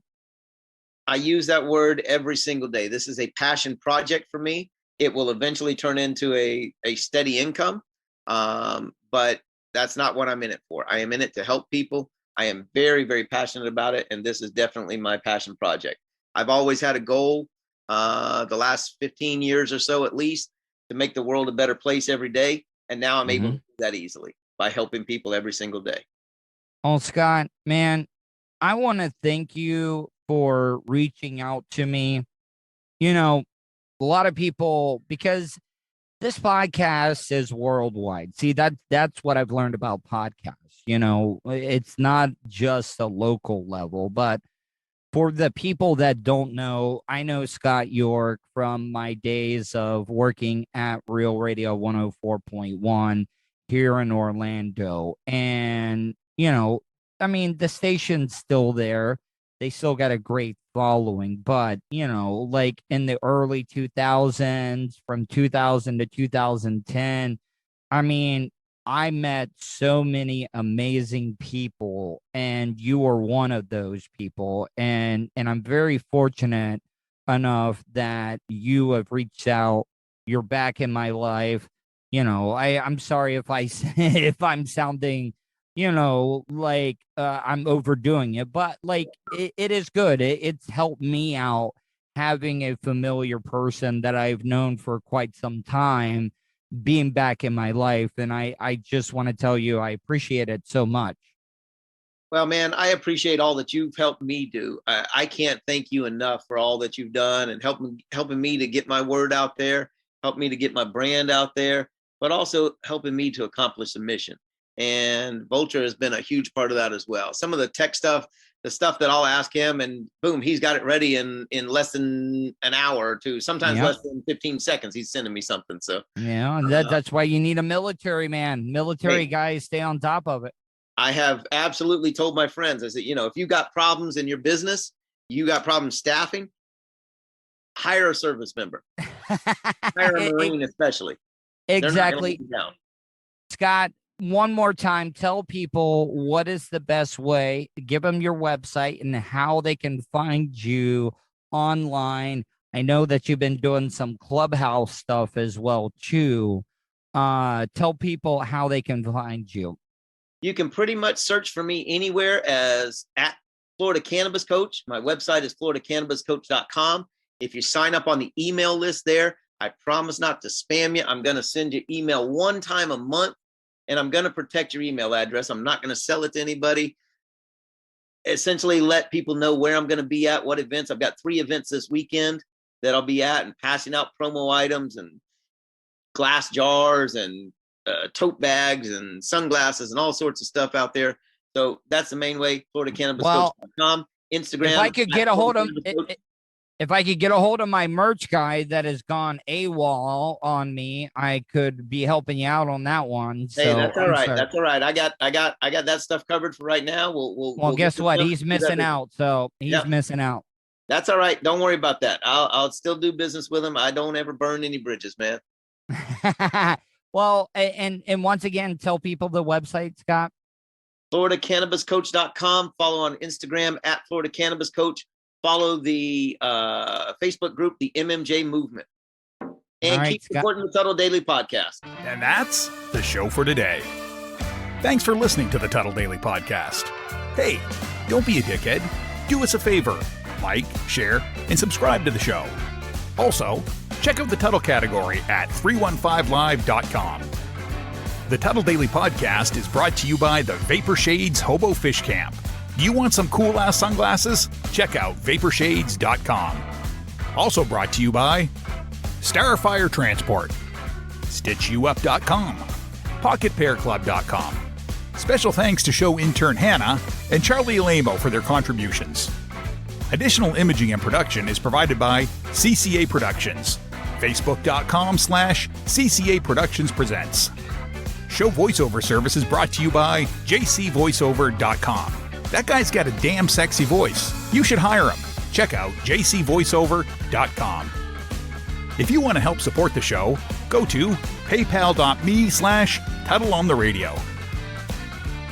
I use that word every single day. This is a passion project for me. It will eventually turn into a steady income, but that's not what I'm in it for. I am in it to help people. I am very, very passionate about it, and this is definitely my passion project. I've always had a goal, the last 15 years or so at least, to make the world a better place every day, and now I'm able to do that easily by helping people every single day. Oh, Scott, man, I want to thank you for reaching out to me. A lot of people, because this podcast is worldwide. See, that's what I've learned about podcasts. It's not just a local level, but for the people that don't know, I know Scott York from my days of working at Real Radio 104.1 here in Orlando. And, I mean, the station's still there. They still got a great following, but, like in the early 2000s, from 2000 to 2010, I mean, I met so many amazing people, and you are one of those people. And I'm very fortunate enough that you have reached out. You're back in my life. I'm sorry if if I'm sounding, like I'm overdoing it, but like it is good. It's helped me out having a familiar person that I've known for quite some time being back in my life. And I just want to tell you, I appreciate it so much. Well, man, I appreciate all that you've helped me do. I can't thank you enough for all that you've done and helping me to get my word out there, help me to get my brand out there, but also helping me to accomplish the mission. And Vulture has been a huge part of that as well. Some of the tech stuff, the stuff that I'll ask him, and boom, he's got it ready in less than an hour or two, sometimes less than 15 seconds. He's sending me something. So yeah, and that's why you need a military man. Military guys stay on top of it. I have absolutely told my friends, I said, if you got problems in your business, you got problems staffing, hire a service member, hire a Marine, especially. Exactly. Scott, one more time, tell people what is the best way, give them your website and how they can find you online. I know that you've been doing some Clubhouse stuff as well, too. Tell people how they can find you. You can pretty much search for me anywhere as at Florida Cannabis Coach. My website is floridacannabiscoach.com. If you sign up on the email list there, I promise not to spam you. I'm going to send you email one time a month, and I'm going to protect your email address. I'm not going to sell it to anybody. Essentially let people know where I'm going to be at, what events. I've got 3 events this weekend that I'll be at and passing out promo items and glass jars and tote bags and sunglasses and all sorts of stuff out there. So that's the main way. FloridaCannabisCoach.com, Instagram. If I could get a hold of if I could get a hold of my merch guy that has gone AWOL on me, I could be helping you out on that one. So hey, that's all right. That's all right. I got that stuff covered for right now. We'll guess what? He's missing out. So he's missing out. That's all right. Don't worry about that. I'll still do business with him. I don't ever burn any bridges, man. Well, and once again, tell people the website, Scott. FloridaCannabisCoach.com. Follow on Instagram at Florida Cannabis Coach. Follow the Facebook group, the MMJ Movement. And keep supporting the Tuddle Daily Podcast. And that's the show for today. Thanks for listening to the Tuddle Daily Podcast. Hey, don't be a dickhead. Do us a favor. Like, share, and subscribe to the show. Also, check out the Tuddle category at 315live.com. The Tuddle Daily Podcast is brought to you by the Vapor Shades Hobo Fish Camp. Do you want some cool-ass sunglasses? Check out vaporshades.com. Also brought to you by Starfire Transport, StitchYouUp.com, PocketPairClub.com. Special thanks to show intern Hannah and Charlie Alamo for their contributions. Additional imaging and production is provided by CCA Productions. Facebook.com/CCA Productions Presents. Show voiceover service is brought to you by JCVoiceover.com. That guy's got a damn sexy voice. You should hire him. Check out JCVoiceover.com. If you want to help support the show, go to paypal.me/TuddleOnTheRadio.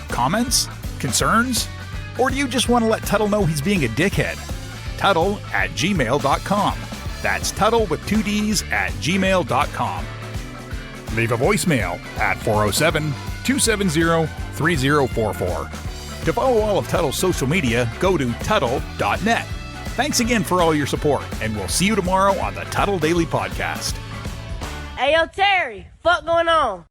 Comments? Concerns? Or do you just want to let Tuddle know he's being a dickhead? Tuddle@gmail.com. That's Tuddle with 2 Ds at gmail.com. Leave a voicemail at 407-270-3044. To follow all of Tuddle's social media, go to Tuddle.net. Thanks again for all your support, and we'll see you tomorrow on the Tuddle Daily Podcast. Hey, yo, Terry, fuck going on?